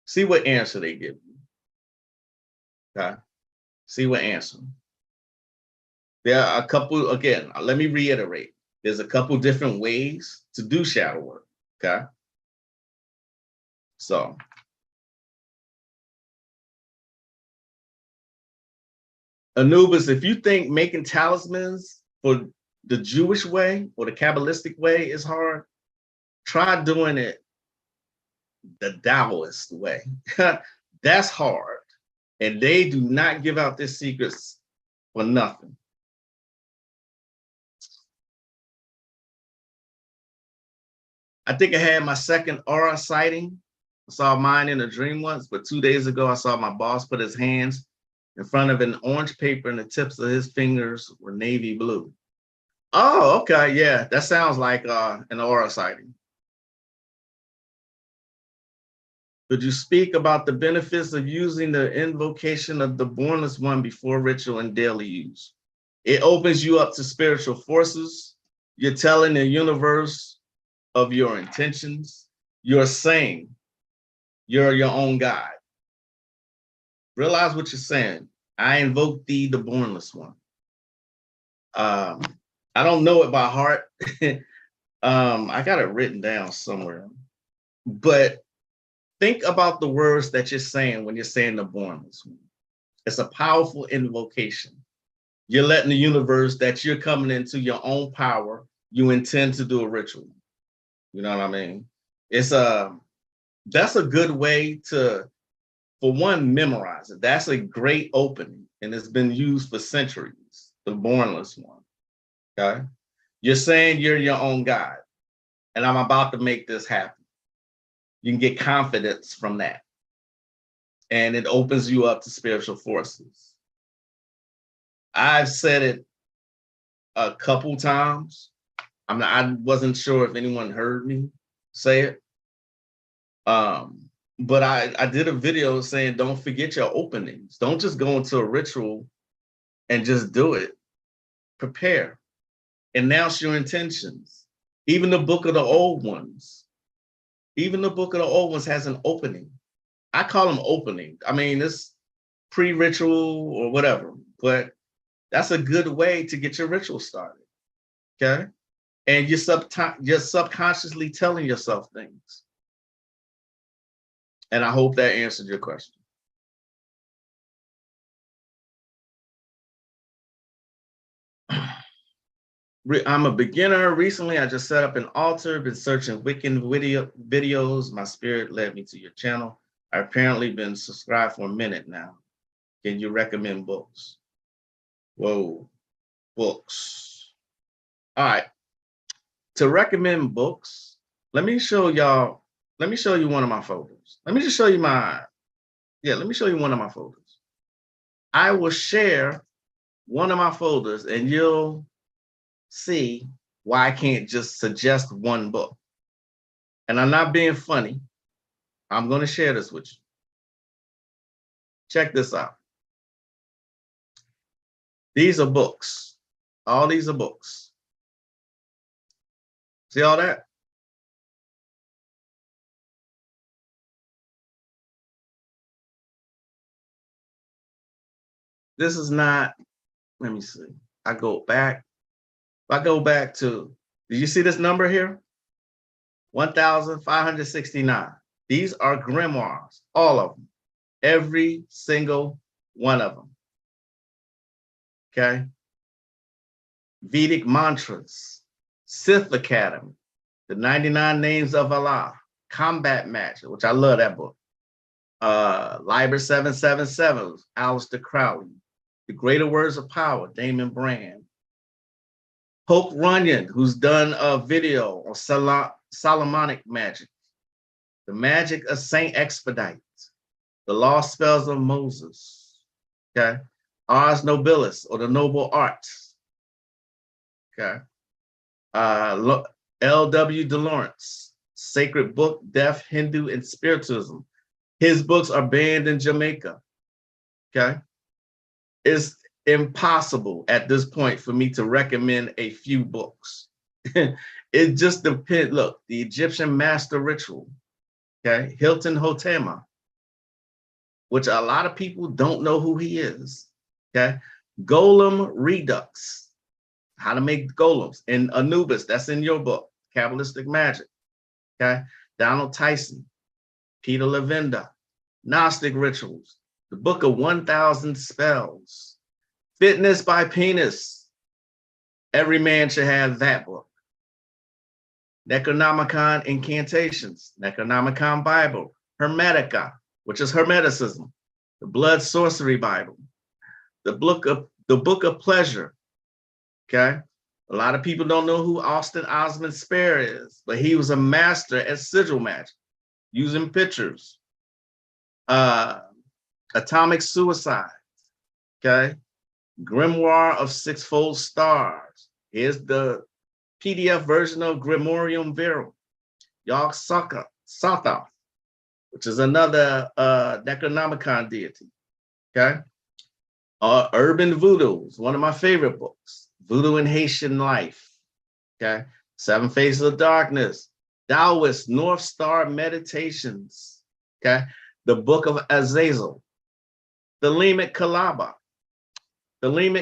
Speaker 1: See what answer they give you. Okay. See what answer. There are a couple, again, let me reiterate. There's a couple different ways to do shadow work. Okay. So Anubis, if you think making talismans for the Jewish way or the Kabbalistic way is hard, try doing it the Taoist way. That's hard. And they do not give out their secrets for nothing. I think I had my second aura sighting. I saw mine in a dream once, but 2 days ago, I saw my boss put his hands in front of an orange paper and the tips of his fingers were navy blue. Oh, okay. Yeah, that sounds like an aura sighting. Could you speak about the benefits of using the invocation of the Bornless One before ritual and daily use? It opens you up to spiritual forces. You're telling the universe of your intentions, you're saying you're your own God. Realize what you're saying. I invoke thee, the bornless one. I don't know it by heart. I got it written down somewhere. But think about the words that you're saying when you're saying the bornless one. It's a powerful invocation. You're letting the universe that you're coming into your own power. You intend to do a ritual. You know what I mean? That's a good way to, for one, memorize it. That's a great opening, and it's been used for centuries, the bornless one. Okay? You're saying you're your own God, and I'm about to make this happen. You can get confidence from that, and it opens you up to spiritual forces. I've said it a couple times. I wasn't sure if anyone heard me say it. But I did a video saying, don't forget your openings. Don't just go into a ritual and just do it. Prepare. Announce your intentions. Even the book of the old ones. Even the book of the old ones has an opening. I call them opening. I mean, it's pre-ritual or whatever, but that's a good way to get your ritual started. Okay? And you're subconsciously telling yourself things. And I hope that answered your question. I'm a beginner. Recently, I just set up an altar, been searching Wiccan videos. My spirit led me to your channel. I've apparently been subscribed for a minute now. Can you recommend books? Whoa, books. All right. To recommend books, let me show you one of my folders. Let me just show you let me show you one of my folders. I will share one of my folders and you'll see why I can't just suggest one book. And I'm not being funny. I'm going to share this with you. Check this out. These are books. All these are books. See all that? This is not, let me see. I go back. If I go back to, do you see this number here? 1,569. These are grimoires, all of them. Every single one of them. Okay? Vedic mantras, Sith Academy, the 99 Names of Allah, Combat Magic, which I love that book. Liber 777, Aleister Crowley, The Greater Words of Power, Damon Brand. Pope Runyon, who's done a video on Solomonic magic, The Magic of Saint Expedite, The Lost Spells of Moses, okay? Ars Nobilis, or the Noble Arts, okay? L.W. de Lawrence, Sacred Book, Death, Hindu, and Spiritism. His books are banned in Jamaica, okay? It's impossible at this point for me to recommend a few books. It just depends. Look, the Egyptian Master Ritual, okay? Hilton Hotema, which a lot of people don't know who he is, okay? Golem Redux, how to make golems. In Anubis, that's in your book, Kabbalistic Magic, okay? Donald Tyson, Peter Levenda, Gnostic Rituals, the Book of 1,000 Spells, Fitness by Penis. Every man should have that book. Necronomicon Incantations, Necronomicon Bible, Hermetica, which is Hermeticism, the Blood Sorcery Bible, the Book of Pleasure. Okay, a lot of people don't know who Austin Osman Spare is, but he was a master at sigil magic, using pictures. Atomic Suicide. Okay, Grimoire of Sixfold Stars. Here's the PDF version of Grimorium Virum. Yog Sothoth, which is another Necronomicon deity. Okay. Urban Voodoo is one of my favorite books. Voodoo in Haitian Life. Okay. Seven Faces of Darkness. Taoist North Star Meditations, okay? The Book of Azazel, the Lemic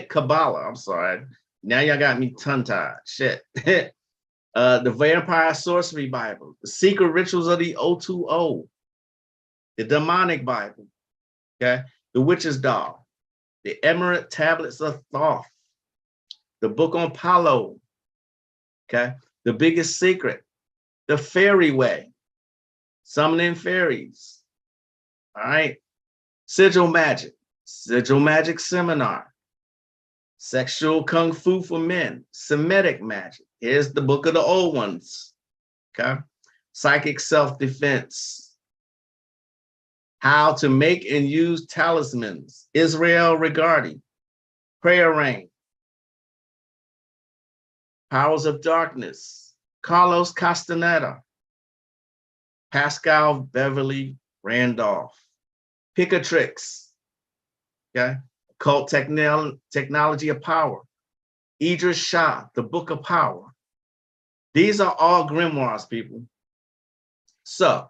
Speaker 1: Kabbalah, I'm sorry. Now y'all got me tongue-tied, shit. The Vampire Sorcery Bible, the Secret Rituals of the O2O, the Demonic Bible, okay? The Witch's Doll, the Emerald Tablets of Thoth, the Book on Palo, okay? The Biggest Secret, the Fairy Way, Summoning Fairies, all right? Sigil Magic Seminar, Sexual Kung Fu for Men, Semitic Magic. Here's the Book of the Old Ones, okay? Psychic Self-Defense, How to Make and Use Talismans, Israel Regardi, Prayer Ring, Powers of Darkness, Carlos Castaneda, Pascal Beverly Randolph, Picatrix, okay? Occult Technology of Power, Idris Shah, The Book of Power. These are all grimoires, people. So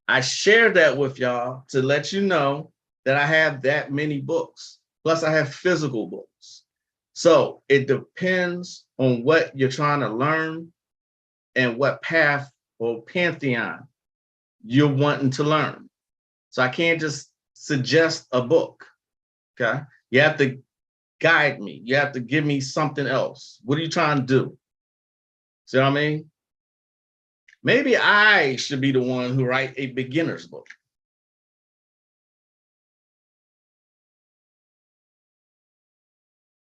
Speaker 1: I shared that with y'all to let you know that I have that many books. Plus I have physical books. So it depends on what you're trying to learn and what path or pantheon you're wanting to learn. So I can't just suggest a book, okay? You have to guide me. You have to give me something else. What are you trying to do? See what I mean? Maybe I should be the one who write a beginner's book.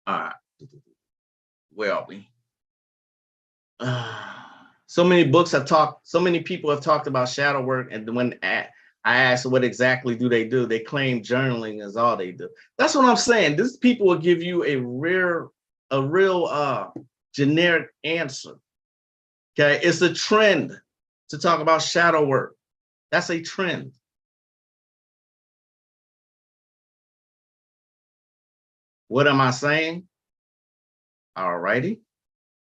Speaker 1: All right, where are we? So many books have talked, so many people have talked about shadow work, and when I asked what exactly do, they claim journaling is all they do. That's what I'm saying. These people will give you a real generic answer. Okay, it's a trend to talk about shadow work. That's a trend. What am I saying? All righty.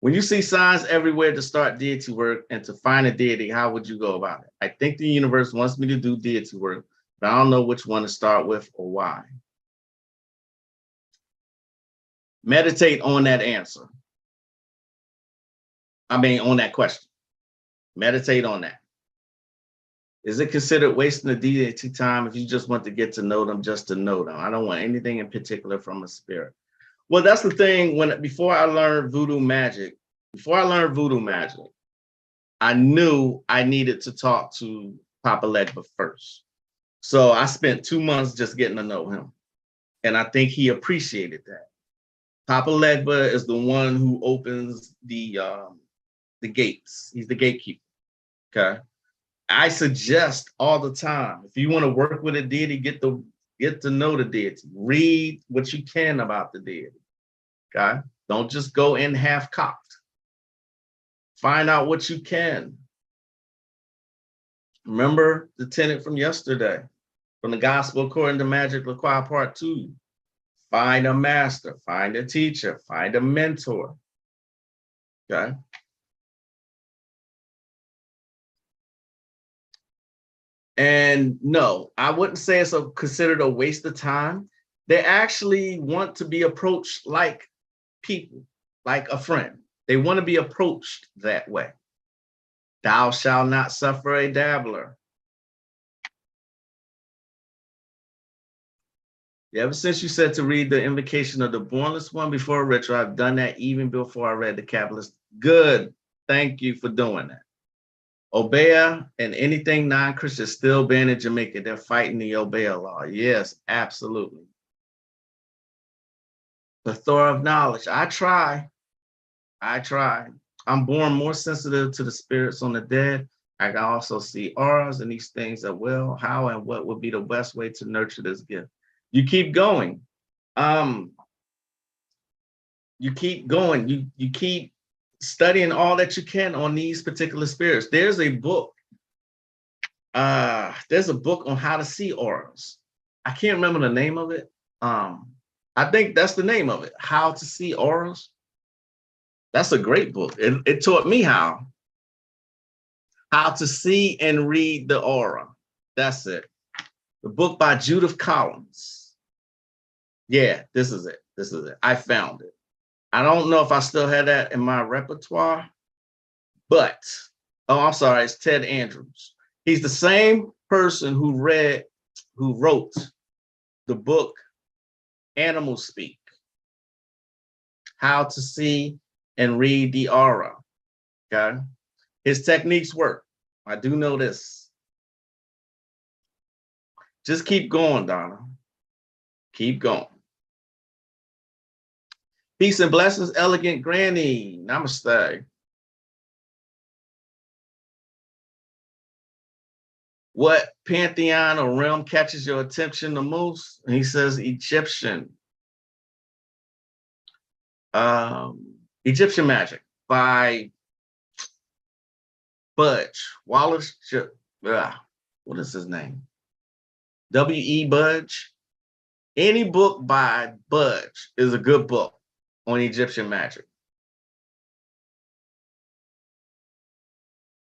Speaker 1: When you see signs everywhere to start deity work and to find a deity, how would you go about it? I think the universe wants me to do deity work, but I don't know which one to start with or why. Meditate on that answer. On that question. Meditate on that. Is it considered wasting the deity time if you just want to get to know them just to know them? I don't want anything in particular from a spirit. Well, that's the thing. Before I learned voodoo magic, I knew I needed to talk to Papa Legba first. So I spent 2 months just getting to know him. And I think he appreciated that. Papa Legba is the one who opens the gates. He's the gatekeeper, okay? I suggest all the time, if you want to work with a deity, get to know the deity. Read what you can about the deity, okay? Don't just go in half-cocked. Find out what you can. Remember the tenet from yesterday, from the Gospel According to Magic Lacroix Part 2. Find a master, find a teacher, find a mentor, okay? And no, I wouldn't say it's considered a waste of time. They actually want to be approached like people, like a friend. They want to be approached that way. Thou shalt not suffer a dabbler. Ever since you said to read the Invocation of the Bornless One before a ritual, I've done that even before I read the Kabbalist. Good. Thank you for doing that. Obeah and anything non-Christian still banned in Jamaica. They're fighting the Obeah law. Yes, absolutely. Plethora of knowledge. I try. I'm born more sensitive to the spirits on the dead. I can also see auras and these things as well. How and what would be the best way to nurture this gift? You keep going. You keep going. You keep studying all that you can on these particular spirits. There's a book. There's a book on how to see auras. I can't remember the name of it. I think that's the name of it. How to See Auras. That's a great book. It taught me how. How to See and Read the Aura. That's it. The book by Judith Collins. Yeah, this is it. This is it. I found it. I don't know if I still had that in my repertoire, but, oh, I'm sorry, it's Ted Andrews. He's the same person who wrote the book Animal Speak, How to See and Read the Aura, okay? His techniques work. I do know this. Just keep going, Donna. Keep going. Peace and blessings, Elegant Granny. Namaste. What pantheon or realm catches your attention the most? And he says Egyptian. Egyptian Magic by Budge. Wallace, what is his name? W.E. Budge. Any book by Budge is a good book on Egyptian magic.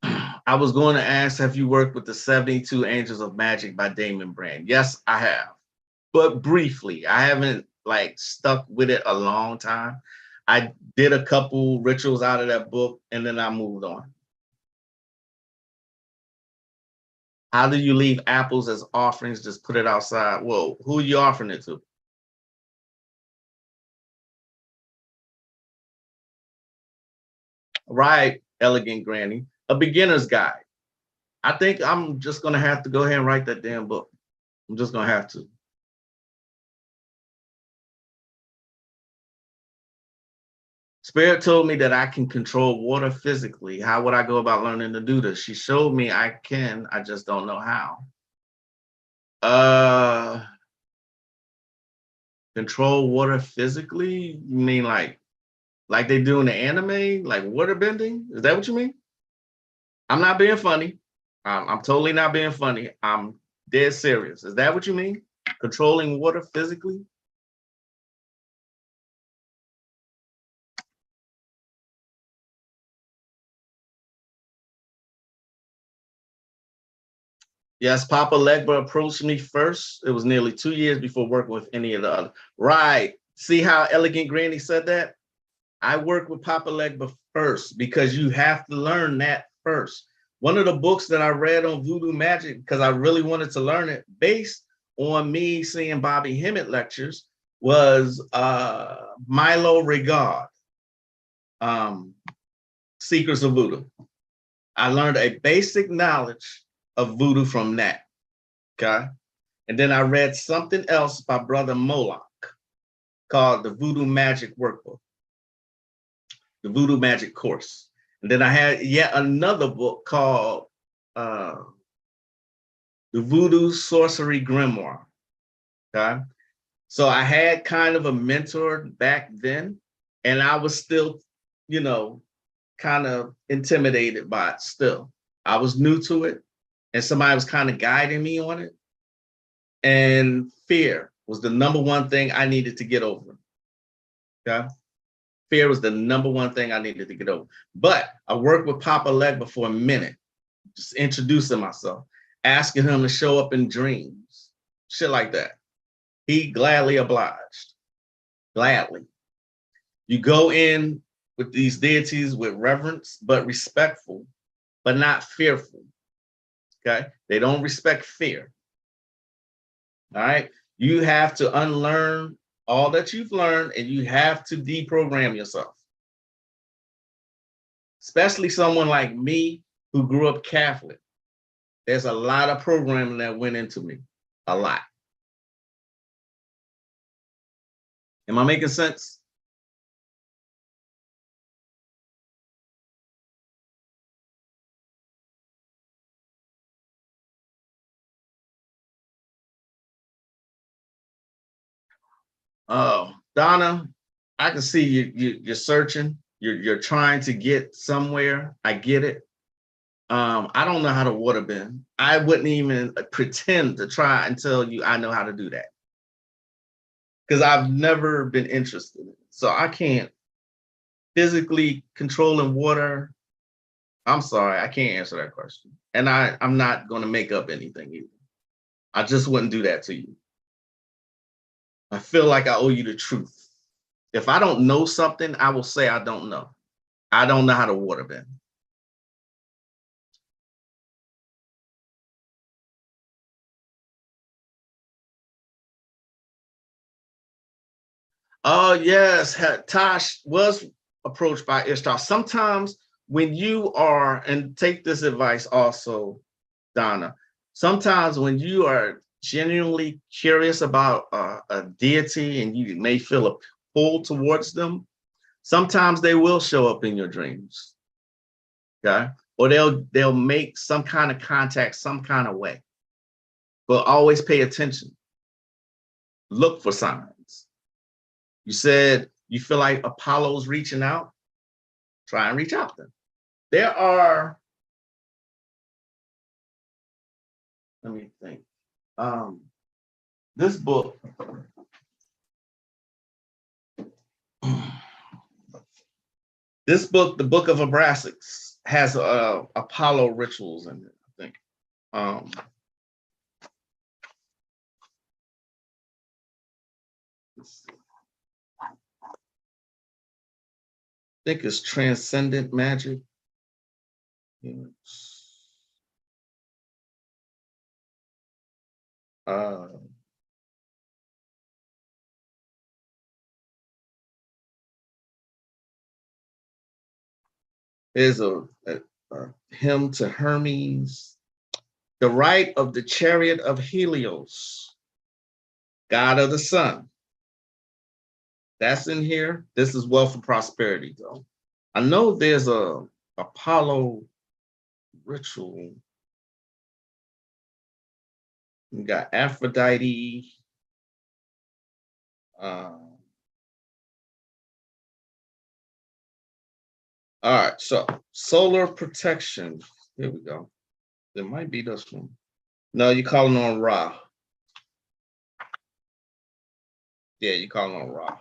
Speaker 1: I was going to ask, have you worked with the 72 Angels of Magic by Damon Brand? Yes, I have, but briefly. I haven't like stuck with it a long time. I did a couple rituals out of that book and then I moved on. How do you leave apples as offerings? Just put it outside. Whoa, who are you offering it to? Right, Elegant Granny, a beginner's guide. I think I'm just gonna have to go ahead and write that damn book. I'm just gonna have to. Spirit told me that I can control water physically. How would I go about learning to do this? She showed me I can, I just don't know how. Control water physically? You mean like they do in the anime, like water bending? Is that what you mean? I'm not being funny. I'm totally not being funny. I'm dead serious. Is that what you mean? Controlling water physically? Yes, Papa Legba approached me first. It was nearly 2 years before working with any of the other. Right. See how Elegant Granny said that? I worked with Papa Legba first because you have to learn that first. One of the books that I read on voodoo magic, because I really wanted to learn it based on me seeing Bobby Hemmett lectures, was Milo Regard, Secrets of Voodoo. I learned a basic knowledge of voodoo from that, okay? And then I read something else by Brother Moloch called the Voodoo Magic Workbook, the Voodoo Magic Course. And then I had yet another book called the Voodoo Sorcery Grimoire, okay? So I had kind of a mentor back then, and I was still, you know, kind of intimidated by it still. I was new to it, and somebody was kind of guiding me on it. And fear was the number one thing I needed to get over. Okay? Fear was the number one thing I needed to get over. But I worked with Papa Legba for a minute, just introducing myself, asking him to show up in dreams, shit like that. He gladly obliged, gladly. You go in with these deities with reverence, but respectful, but not fearful, okay? They don't respect fear, all right? You have to unlearn all that you've learned and you have to deprogram yourself. Especially someone like me who grew up Catholic. There's a lot of programming that went into me, a lot. Am I making sense? Oh, Donna, I can see you're searching. You're trying to get somewhere. I get it. I don't know how to water bend. I wouldn't even pretend to try and tell you I know how to do that, because I've never been interested in it. So I can't physically controlling water. I'm sorry, I can't answer that question. And I'm not going to make up anything either. I just wouldn't do that to you. I feel like I owe you the truth. If I don't know something, I will say I don't know. I don't know how to water bend. Oh, yes. Tosh was approached by Ishtar. Sometimes when you are, and take this advice also, Donna, sometimes when you are genuinely curious about a deity and you may feel a pull towards them, sometimes they will show up in your dreams. Okay. Or they'll make some kind of contact some kind of way. But always pay attention. Look for signs. You said you feel like Apollo's reaching out. Try and reach out to them. There are, let me think. This book, the Book of Abrasax, has Apollo rituals in it, I think. Let's see. I think it's Transcendent Magic. There's a hymn to Hermes. The Rite of the Chariot of Helios, God of the Sun. That's in here. This is Wealth and Prosperity, though. I know there's a Apollo ritual. We got Aphrodite. All right, so solar protection. Here we go. There might be this one. No, you're calling on Ra. Yeah, you're calling on Ra.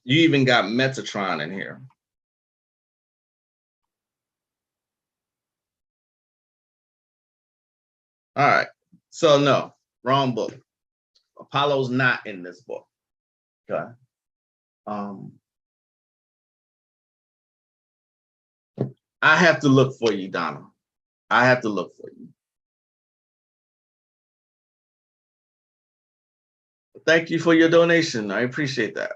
Speaker 1: You even got Metatron in here. All right, so no, wrong book. Apollo's not in this book. Okay. I have to look for you, Donna. I have to look for you. Thank you for your donation. I appreciate that.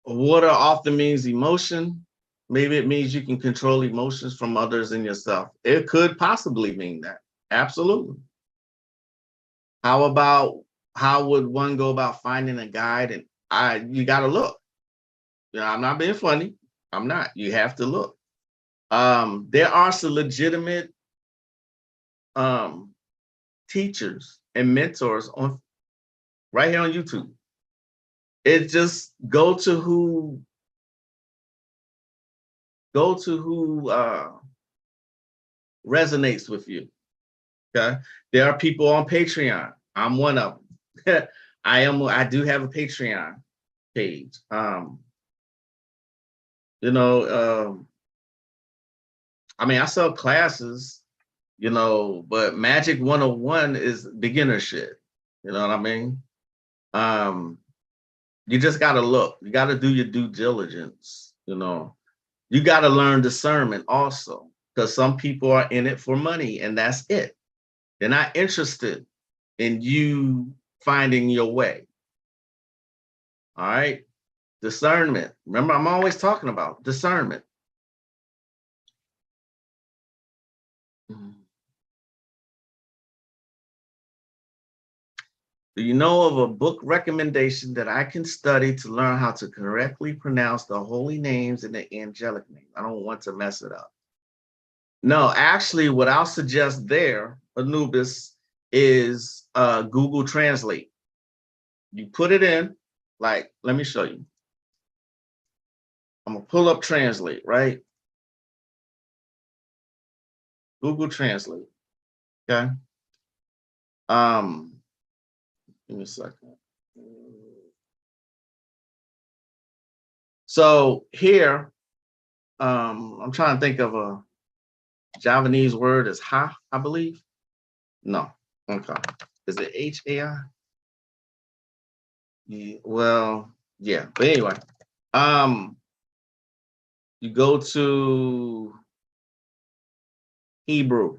Speaker 1: Water often means emotion. Maybe it means you can control emotions from others and yourself. It could possibly mean that. Absolutely. How would one go about finding a guide? And you got to look. Yeah, I'm not being funny. I'm not. You have to look. There are some legitimate teachers and mentors on right here on YouTube. It just go to who resonates with you. Okay. There are people on Patreon. I'm one of them. I do have a Patreon page. I mean, I sell classes, but Magic 101 is beginner shit. You know what I mean? You just got to look. You got to do your due diligence. You got to learn discernment also, because some people are in it for money and that's it. They're not interested in you finding your way. All right. Discernment. Remember, I'm always talking about discernment. Do you know of a book recommendation that I can study to learn how to correctly pronounce the holy names and the angelic names? I don't want to mess it up. No, actually, what I'll suggest there, Anubis, is Google Translate. You put it in, like, let me show you. I'm gonna pull up Translate, right? Google Translate, okay? Give me a second. So here, I'm trying to think of a Javanese word is ha, I believe. No. Okay. Is it H-A-I? Yeah, well, yeah. But anyway, you go to Hebrew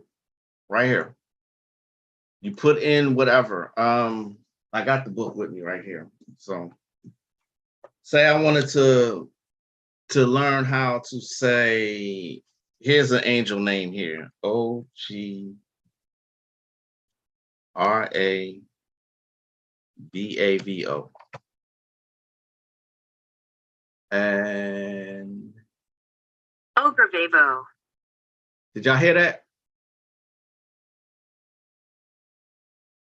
Speaker 1: right here. You put in whatever. I got the book with me right here. So say I wanted to learn how to say, here's an angel name here. Ograbavo. And Ograbavo. Did y'all hear that?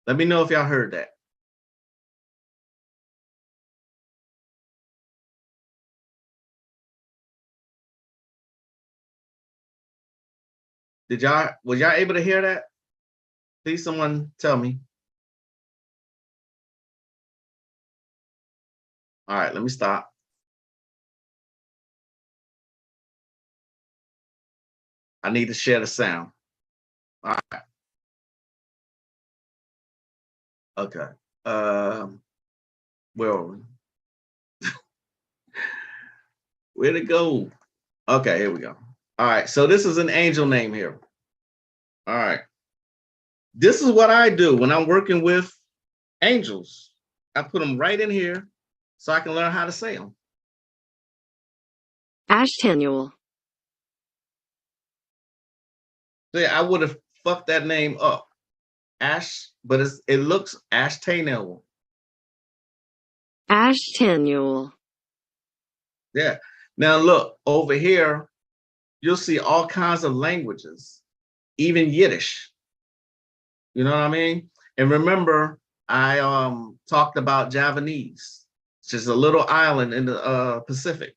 Speaker 1: Let me know if y'all heard that. Was y'all able to hear that? Please, someone tell me. All right, let me stop. I need to share the sound. All right. Okay. Where are we? Where'd it go? Okay, here we go. All right, so this is an angel name here. All right. This is what I do when I'm working with angels. I put them right in here so I can learn how to say them.
Speaker 3: Ashtanuel.
Speaker 1: So yeah, I would have fucked that name up. Ash, but it looks Ashtanuel.
Speaker 3: Ashtanuel.
Speaker 1: Yeah. Now look, over here, you'll see all kinds of languages, even Yiddish. You know what I mean? And remember, I talked about Javanese, which is a little island in the Pacific.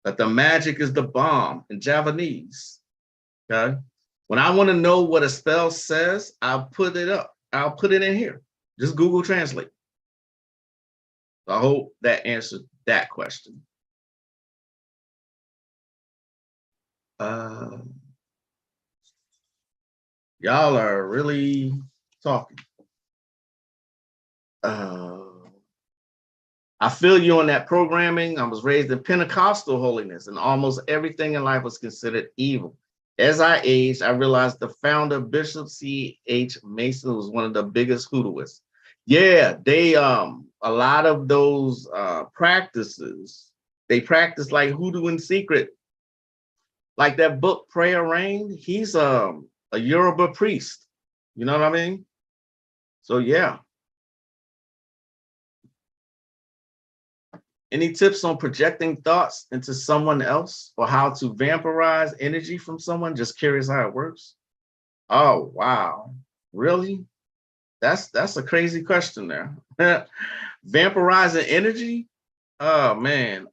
Speaker 1: But the magic is the bomb in Javanese. Okay. When I want to know what a spell says, I'll put it up. I'll put it in here. Just Google Translate. I hope that answered that question. Y'all are really talking. I feel you on that programming. I was raised in Pentecostal holiness, and almost everything in life was considered evil. As I aged, I realized the founder, Bishop C.H. Mason, was one of the biggest hoodooists. Yeah, they a lot of those practices, they practice like hoodoo in secret. Like that book, Prayer Rain, he's a Yoruba priest. You know what I mean? So yeah. Any tips on projecting thoughts into someone else or how to vampirize energy from someone? Just curious how it works. Oh, wow. Really? That's a crazy question there. Vampirizing energy? Oh man.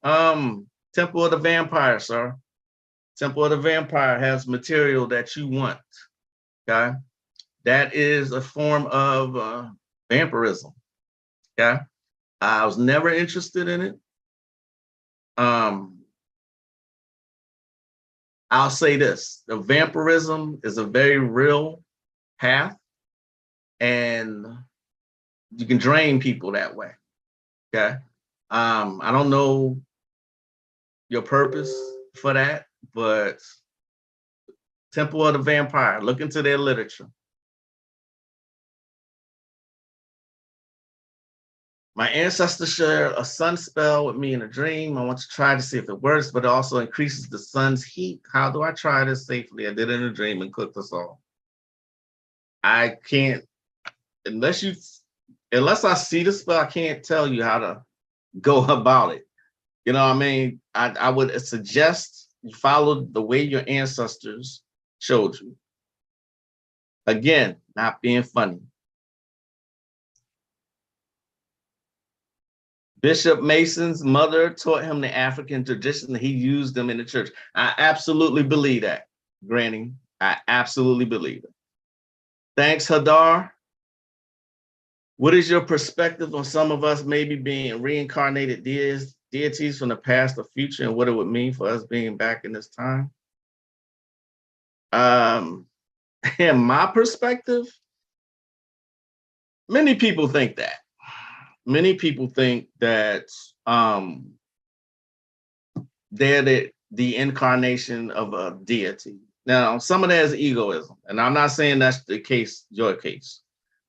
Speaker 1: Temple of the Vampire, sir. Temple of the Vampire has material that you want. Okay. That is a form of vampirism. Okay. I was never interested in it. I'll say this, the vampirism is a very real path, and you can drain people that way. Okay. I don't know your purpose for that, but Temple of the Vampire, look into their literature. My ancestors share a sun spell with me in a dream. I want to try to see if it works, but it also increases the sun's heat. How do I try this safely? I did it in a dream and cooked us all. I can't, unless I see the spell, I can't tell you how to go about it. You know what I mean? I would suggest you follow the way your ancestors showed you. Again, not being funny. Bishop Mason's mother taught him the African tradition. He used them in the church. I absolutely believe that, Granny. I absolutely believe it. Thanks, Hadar. What is your perspective on some of us maybe being reincarnated deities from the past or future, and what it would mean for us being back in this time? In my perspective, many people think that. Many people think that they're the incarnation of a deity. Now, some of that is egoism, and I'm not saying that's the case, your case.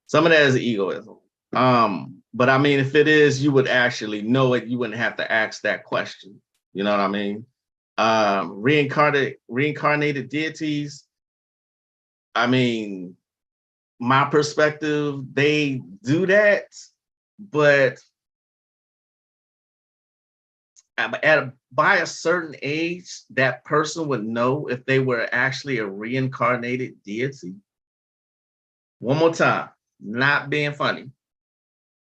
Speaker 1: Some of that is egoism. But I mean, if it is, you would actually know it. You wouldn't have to ask that question. You know what I mean? Reincarnated deities. I mean, my perspective, they do that, but by a certain age, that person would know if they were actually a reincarnated deity. One more time, not being funny.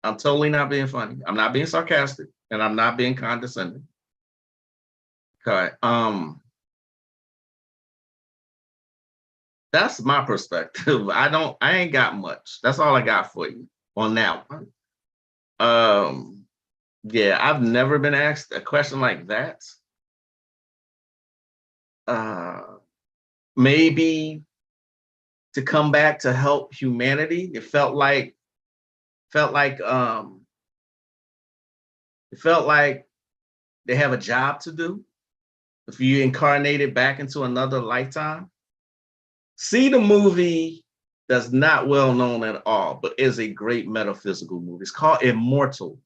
Speaker 1: I'm totally not being funny. I'm not being sarcastic, and I'm not being condescending. Okay. That's my perspective. I ain't got much. That's all I got for you on that one. Yeah, I've never been asked a question like that. Maybe to come back to help humanity. It felt like they have a job to do. If you incarnated back into another lifetime. See the movie that's not well known at all, but is a great metaphysical movie. It's called Immortal.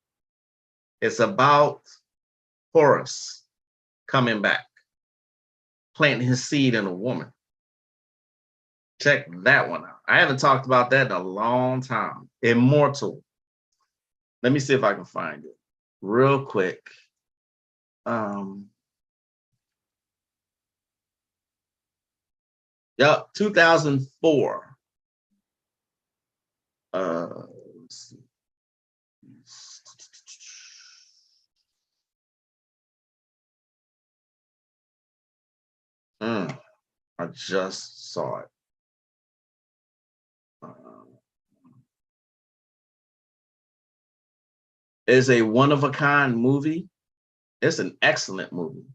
Speaker 1: It's about Horus coming back, planting his seed in a woman. Check that one out. I haven't talked about that in a long time. Immortal. Let me see if I can find it real quick. Yep, 2004. Let's see. I just saw it. It's a one-of-a-kind movie. It's an excellent movie.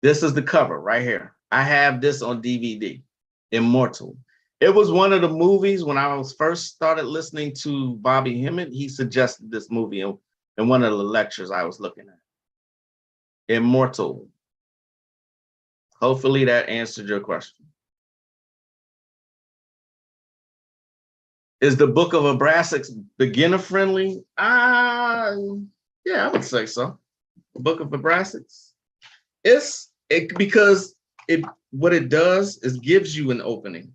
Speaker 1: This is the cover right here. I have this on DVD, Immortal. It was one of the movies when I was first started listening to Bobby Hemmett. He suggested this movie in one of the lectures I was looking at. Immortal. Hopefully that answered your question. Is the Book of Abrasax beginner friendly? Yeah, I would say so. The Book of Abrasax. Because what it does is gives you an opening.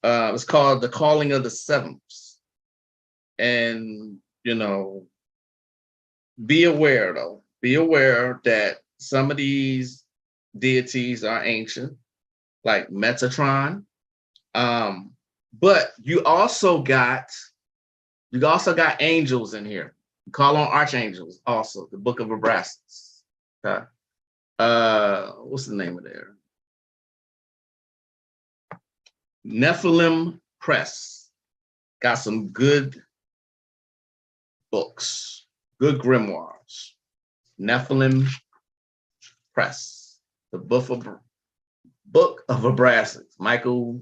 Speaker 1: It's called The Calling of the Sevenths. And, be aware though. Be aware that some of these deities are ancient, like Metatron. But you also got angels in here. You call on archangels also, the Book of Abrasax. Okay. What's the name of there? Nephilim Press. Got some good books, good grimoires. Nephilim Press. The Book of Abrasax. Michael,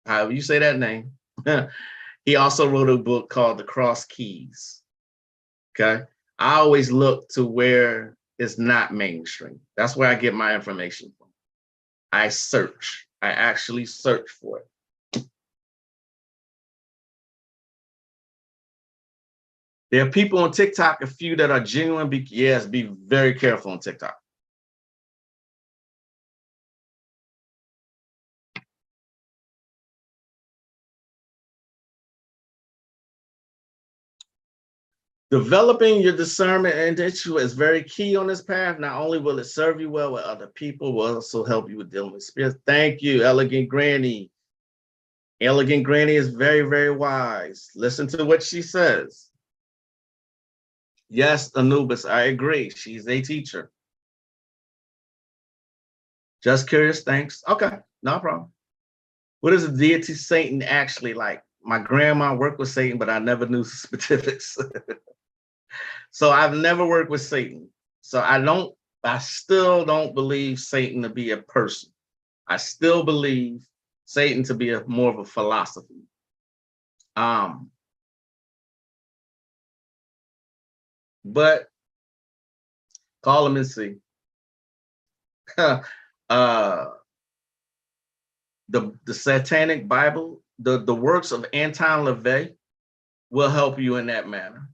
Speaker 1: however you say that name. He also wrote a book called The Cross Keys. Okay. I always look to where it's not mainstream. That's where I get my information from. I search. I actually search for it. There are people on TikTok, a few that are genuine. Yes, be very careful on TikTok. Developing your discernment and intuition is very key on this path. Not only will it serve you well with other people, will also help you with dealing with spirits. Thank you, Elegant Granny. Elegant Granny is very, very wise. Listen to what she says. Yes, Anubis, I agree. She's a teacher. Just curious, thanks. Okay, no problem. What is the deity Satan actually like? My grandma worked with Satan, but I never knew specifics. So I've never worked with Satan. So I still don't believe Satan to be a person. I still believe Satan to be more of a philosophy. But call him and see. uh, the Satanic Bible, the works of Anton LaVey will help you in that manner,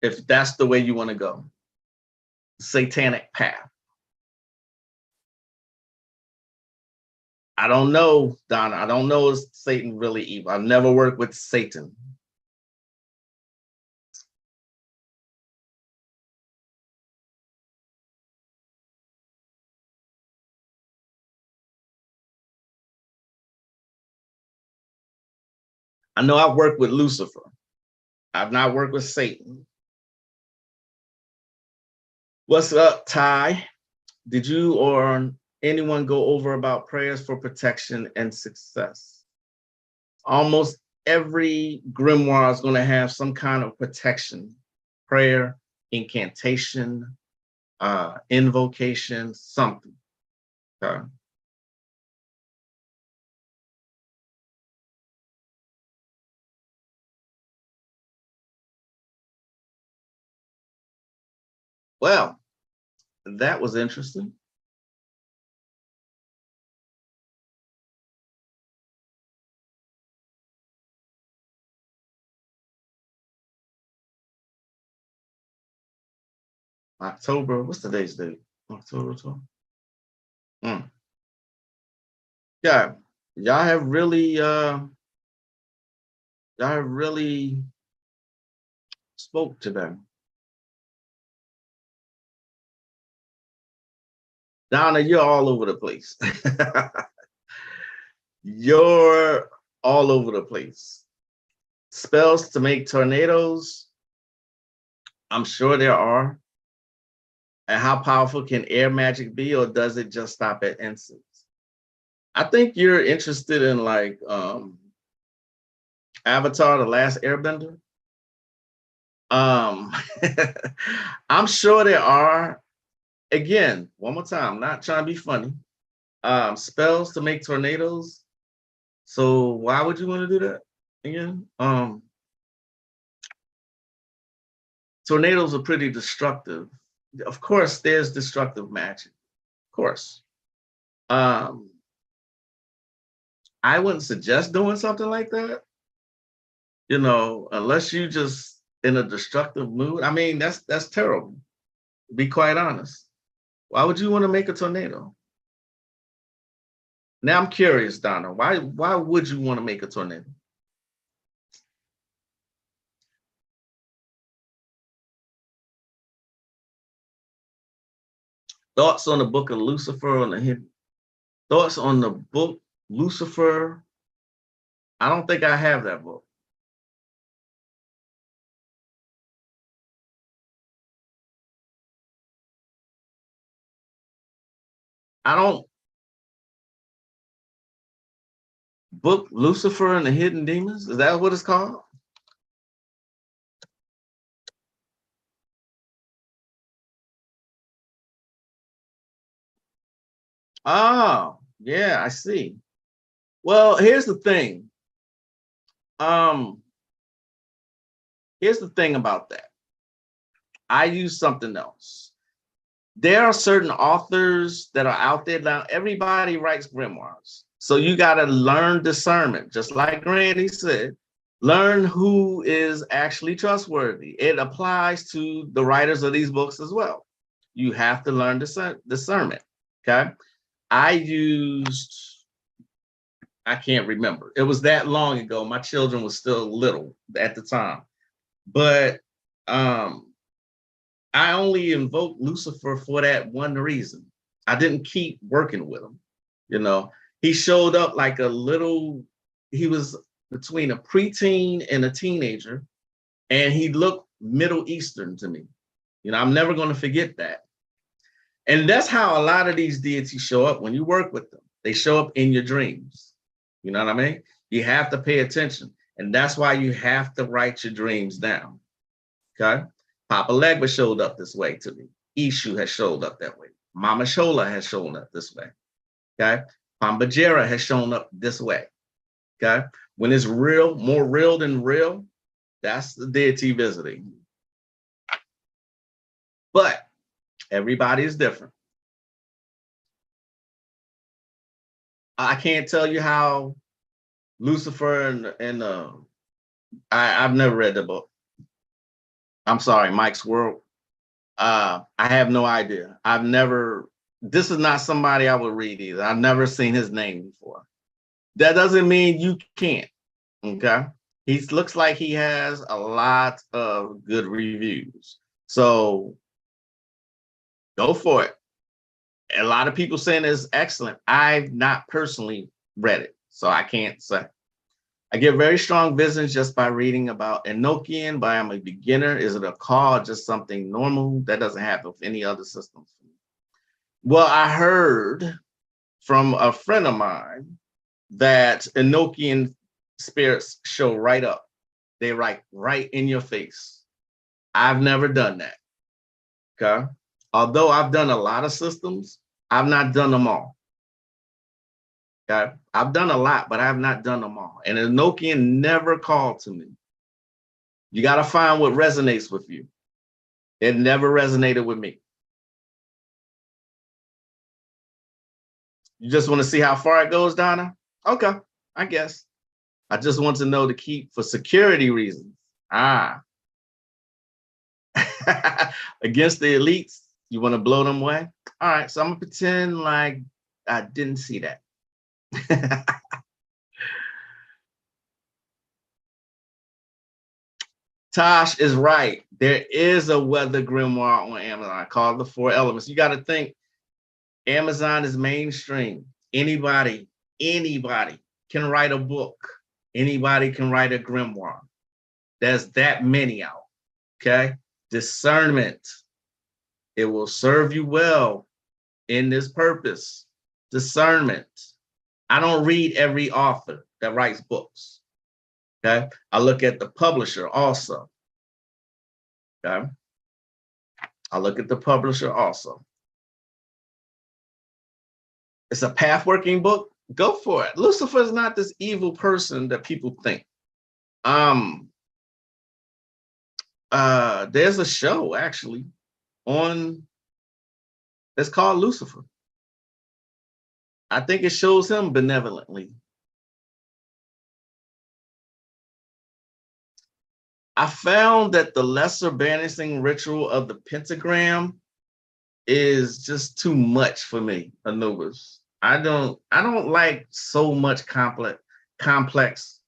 Speaker 1: if that's the way you want to go. Satanic path. I don't know, Donna. I don't know is Satan really evil. I've never worked with Satan. I know I've worked with Lucifer. I've not worked with Satan. What's up, Ty? Did you or anyone go over about prayers for protection and success? Almost every grimoire is going to have some kind of protection, prayer, incantation, invocation, something. Okay. Well, that was interesting. October, what's today's date? October 12th. Yeah, y'all have really spoke to them. Donna, you're all over the place. You're all over the place. Spells to make tornadoes, I'm sure there are. And how powerful can air magic be, or does it just stop at incense? I think you're interested in like Avatar, The Last Airbender. I'm sure there are. Again, one more time, I'm not trying to be funny. Spells to make tornadoes. So why would you want to do that again? Tornadoes are pretty destructive. Of course, there's destructive magic. Of course. I wouldn't suggest doing something like that. You know, unless you just in a destructive mood. I mean, that's terrible. Be quite honest. Why would you want to make a tornado? Now I'm curious, Donna. Why would you want to make a tornado? Thoughts on the book of Lucifer on the hidden. Thoughts on the book Lucifer. I don't think I have that book. I don't. Book Lucifer and the Hidden Demons? Is that what it's called? Oh, yeah, I see. Well, here's the thing. Here's the thing about that. I use something else. There are certain authors that are out there now. Everybody writes grimoires. So you got to learn discernment, just like Granny said. Learn who is actually trustworthy. It applies to the writers of these books as well. You have to learn discernment. Okay. I can't remember. It was that long ago. My children were still little at the time. But I only invoked Lucifer for that one reason. I didn't keep working with him. You know, he showed up like he was between a preteen and a teenager, and he looked Middle Eastern to me. You know, I'm never going to forget that. And that's how a lot of these deities show up when you work with them. They show up in your dreams. You know what I mean? You have to pay attention. And that's why you have to write your dreams down. Okay? Papa Legba showed up this way to me. Ishu has showed up that way. Mama Shola has shown up this way. Okay? Pambajera has shown up this way. Okay? When it's real, more real than real, that's the deity visiting. But everybody is different. I can't tell you how Lucifer and I've never read the book. I'm sorry, Mike's World. I have no idea. This is not somebody I would read either. I've never seen his name before. That doesn't mean you can't, okay? He looks like he has a lot of good reviews. So go for it. A lot of people saying it's excellent. I've not personally read it, so I can't say. I get very strong visions just by reading about Enochian, but I'm a beginner. Is it a call, just something normal? That doesn't happen with any other systems. Well, I heard from a friend of mine that Enochian spirits show right up. They write right in your face. I've never done that, okay? Although I've done a lot of systems, I've not done them all. Okay? I've done a lot, but I have not done them all. And Enochian never called to me. You got to find what resonates with you. It never resonated with me. You just want to see how far it goes, Donna? Okay, I guess. I just want to know to keep for security reasons. Against the elites, you want to blow them away? All right, so I'm gonna pretend like I didn't see that. Tosh is right. There is a weather grimoire on Amazon called The Four Elements. You got to think Amazon is mainstream. Anybody can write a book. Anybody can write a grimoire. There's that many out. Okay? Discernment. It will serve you well in this purpose. Discernment. I don't read every author that writes books. Okay? I look at the publisher also. Okay? I look at the publisher also. It's a path-working book. Go for it. Lucifer is not this evil person that people think. There's a show actually on. It's called Lucifer. I think it shows him benevolently. I found that the lesser banishing ritual of the pentagram is just too much for me, Anubis. I don't like so much complex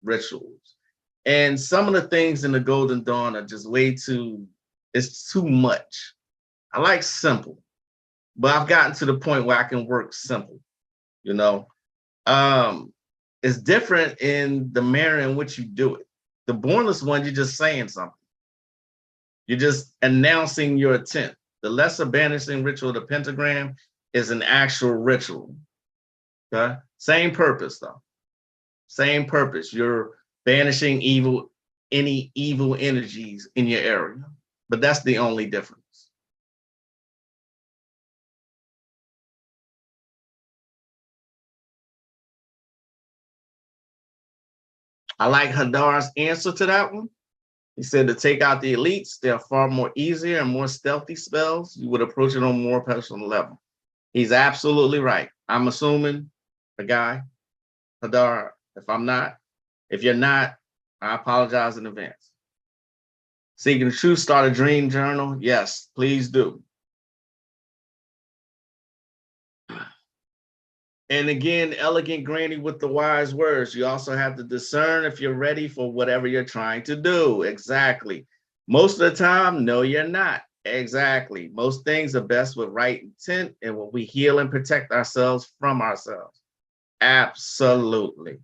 Speaker 1: rituals. And some of the things in the Golden Dawn are just it's too much. I like simple, but I've gotten to the point where I can work simple, you know. It's different in the manner in which you do it. The Bornless one, you're just saying something. You're just announcing your intent. The lesser banishing ritual of the pentagram is an actual ritual. Okay? Same purpose, though. Same purpose. You're banishing any evil energies in your area. But that's the only difference. I like Hadar's answer to that one. He said to take out the elites, they're far more easier and more stealthy spells. You would approach it on a more personal level. He's absolutely right. I'm assuming a guy, Hadar. If I'm not, if you're not, I apologize in advance. Seeking the truth, start a dream journal. Yes, please do. And again, elegant granny with the wise words. You also have to discern if you're ready for whatever you're trying to do. Exactly. Most of the time, no, you're not. Exactly. Most things are best with right intent and when we heal and protect ourselves from ourselves. Absolutely.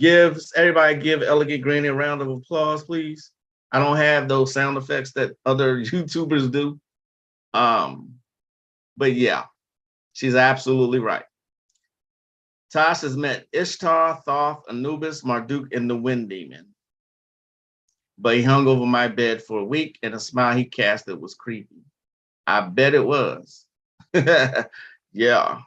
Speaker 1: Everybody give Elegant Granny a round of applause, please. I don't have those sound effects that other YouTubers do. But yeah, she's absolutely right. Tosh has met Ishtar, Thoth, Anubis, Marduk, and the Wind Demon. But he hung over my bed for a week, and the smile he casted was creepy. I bet it was. Yeah.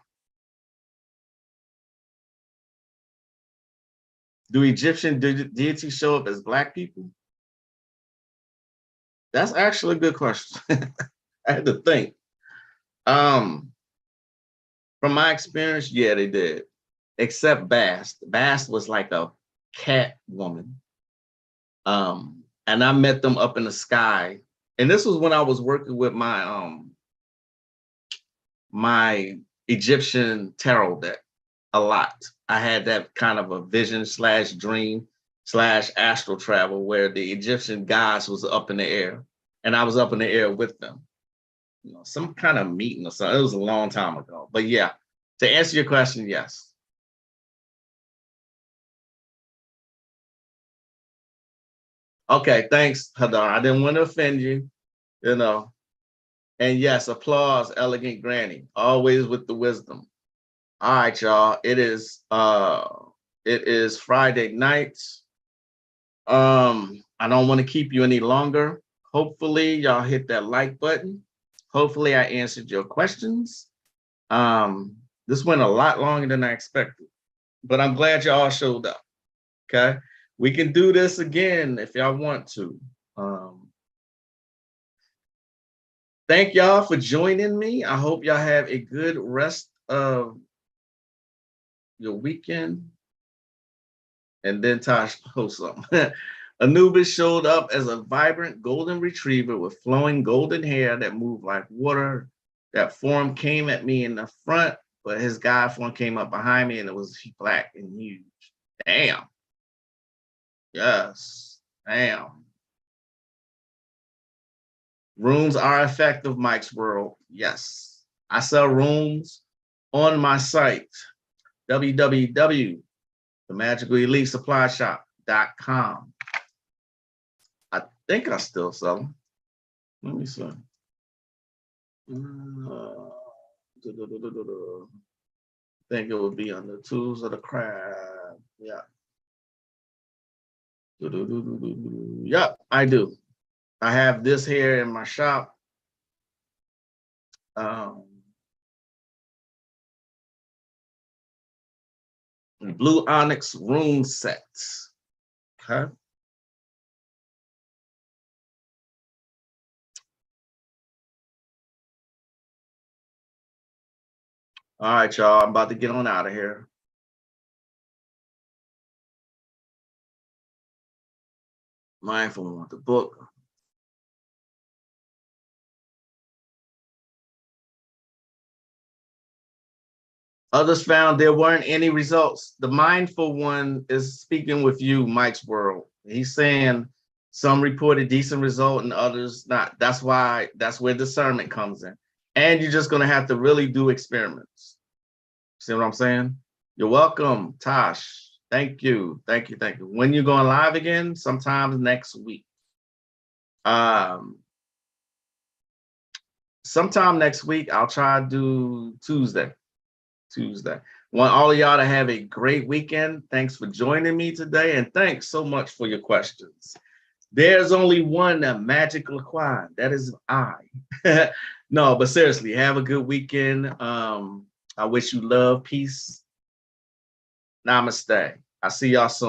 Speaker 1: Do Egyptian deities show up as Black people? That's actually a good question. I had to think. From my experience, yeah, they did. Except Bast. Bast was like a cat woman. And I met them up in the sky. And this was when I was working with my my Egyptian tarot deck a lot. I had that kind of a vision / dream / astral travel where the Egyptian gods was up in the air and I was up in the air with them. You know, some kind of meeting or something. It was a long time ago. But yeah, to answer your question, yes. Okay, thanks, Hadar. I didn't want to offend you, you know. And yes, applause, elegant granny, always with the wisdom. All right, y'all. It is Friday night. I don't want to keep you any longer. Hopefully, y'all hit that like button. Hopefully, I answered your questions. This went a lot longer than I expected, but I'm glad y'all showed up. Okay, we can do this again if y'all want to. Thank y'all for joining me. I hope y'all have a good rest of your weekend. And then Tosh posts something. Anubis showed up as a vibrant golden retriever with flowing golden hair that moved like water. That form came at me in the front, but his god form came up behind me and it was black and huge. Damn. Yes. Damn. Rooms are effective, Mike's World. Yes. I sell rooms on my site, www.themagical-elite-supply-shop.com. I think I still sell them. Let me see. I think it would be under Tools of the Craft. Yeah. Yep, I do. I have this here in my shop. Blue Onyx room sets. Okay. All right, y'all. I'm about to get on out of here. Mindful want the book. Others found there weren't any results. The mindful one is speaking with you, Mike's World. He's saying some reported decent result and others not. That's where discernment comes in. And you're just going to have to really do experiments. See what I'm saying? You're welcome, Tosh. Thank you. Thank you. Thank you. When you're going live again, sometimes next week. Sometime next week, I'll try to do Tuesday. Want all of y'all to have a great weekend. Thanks for joining me today, and thanks so much for your questions. There's only one Magic Laquan. That is I. No, but seriously, have a good weekend. I wish you love, peace. Namaste. I'll see y'all soon.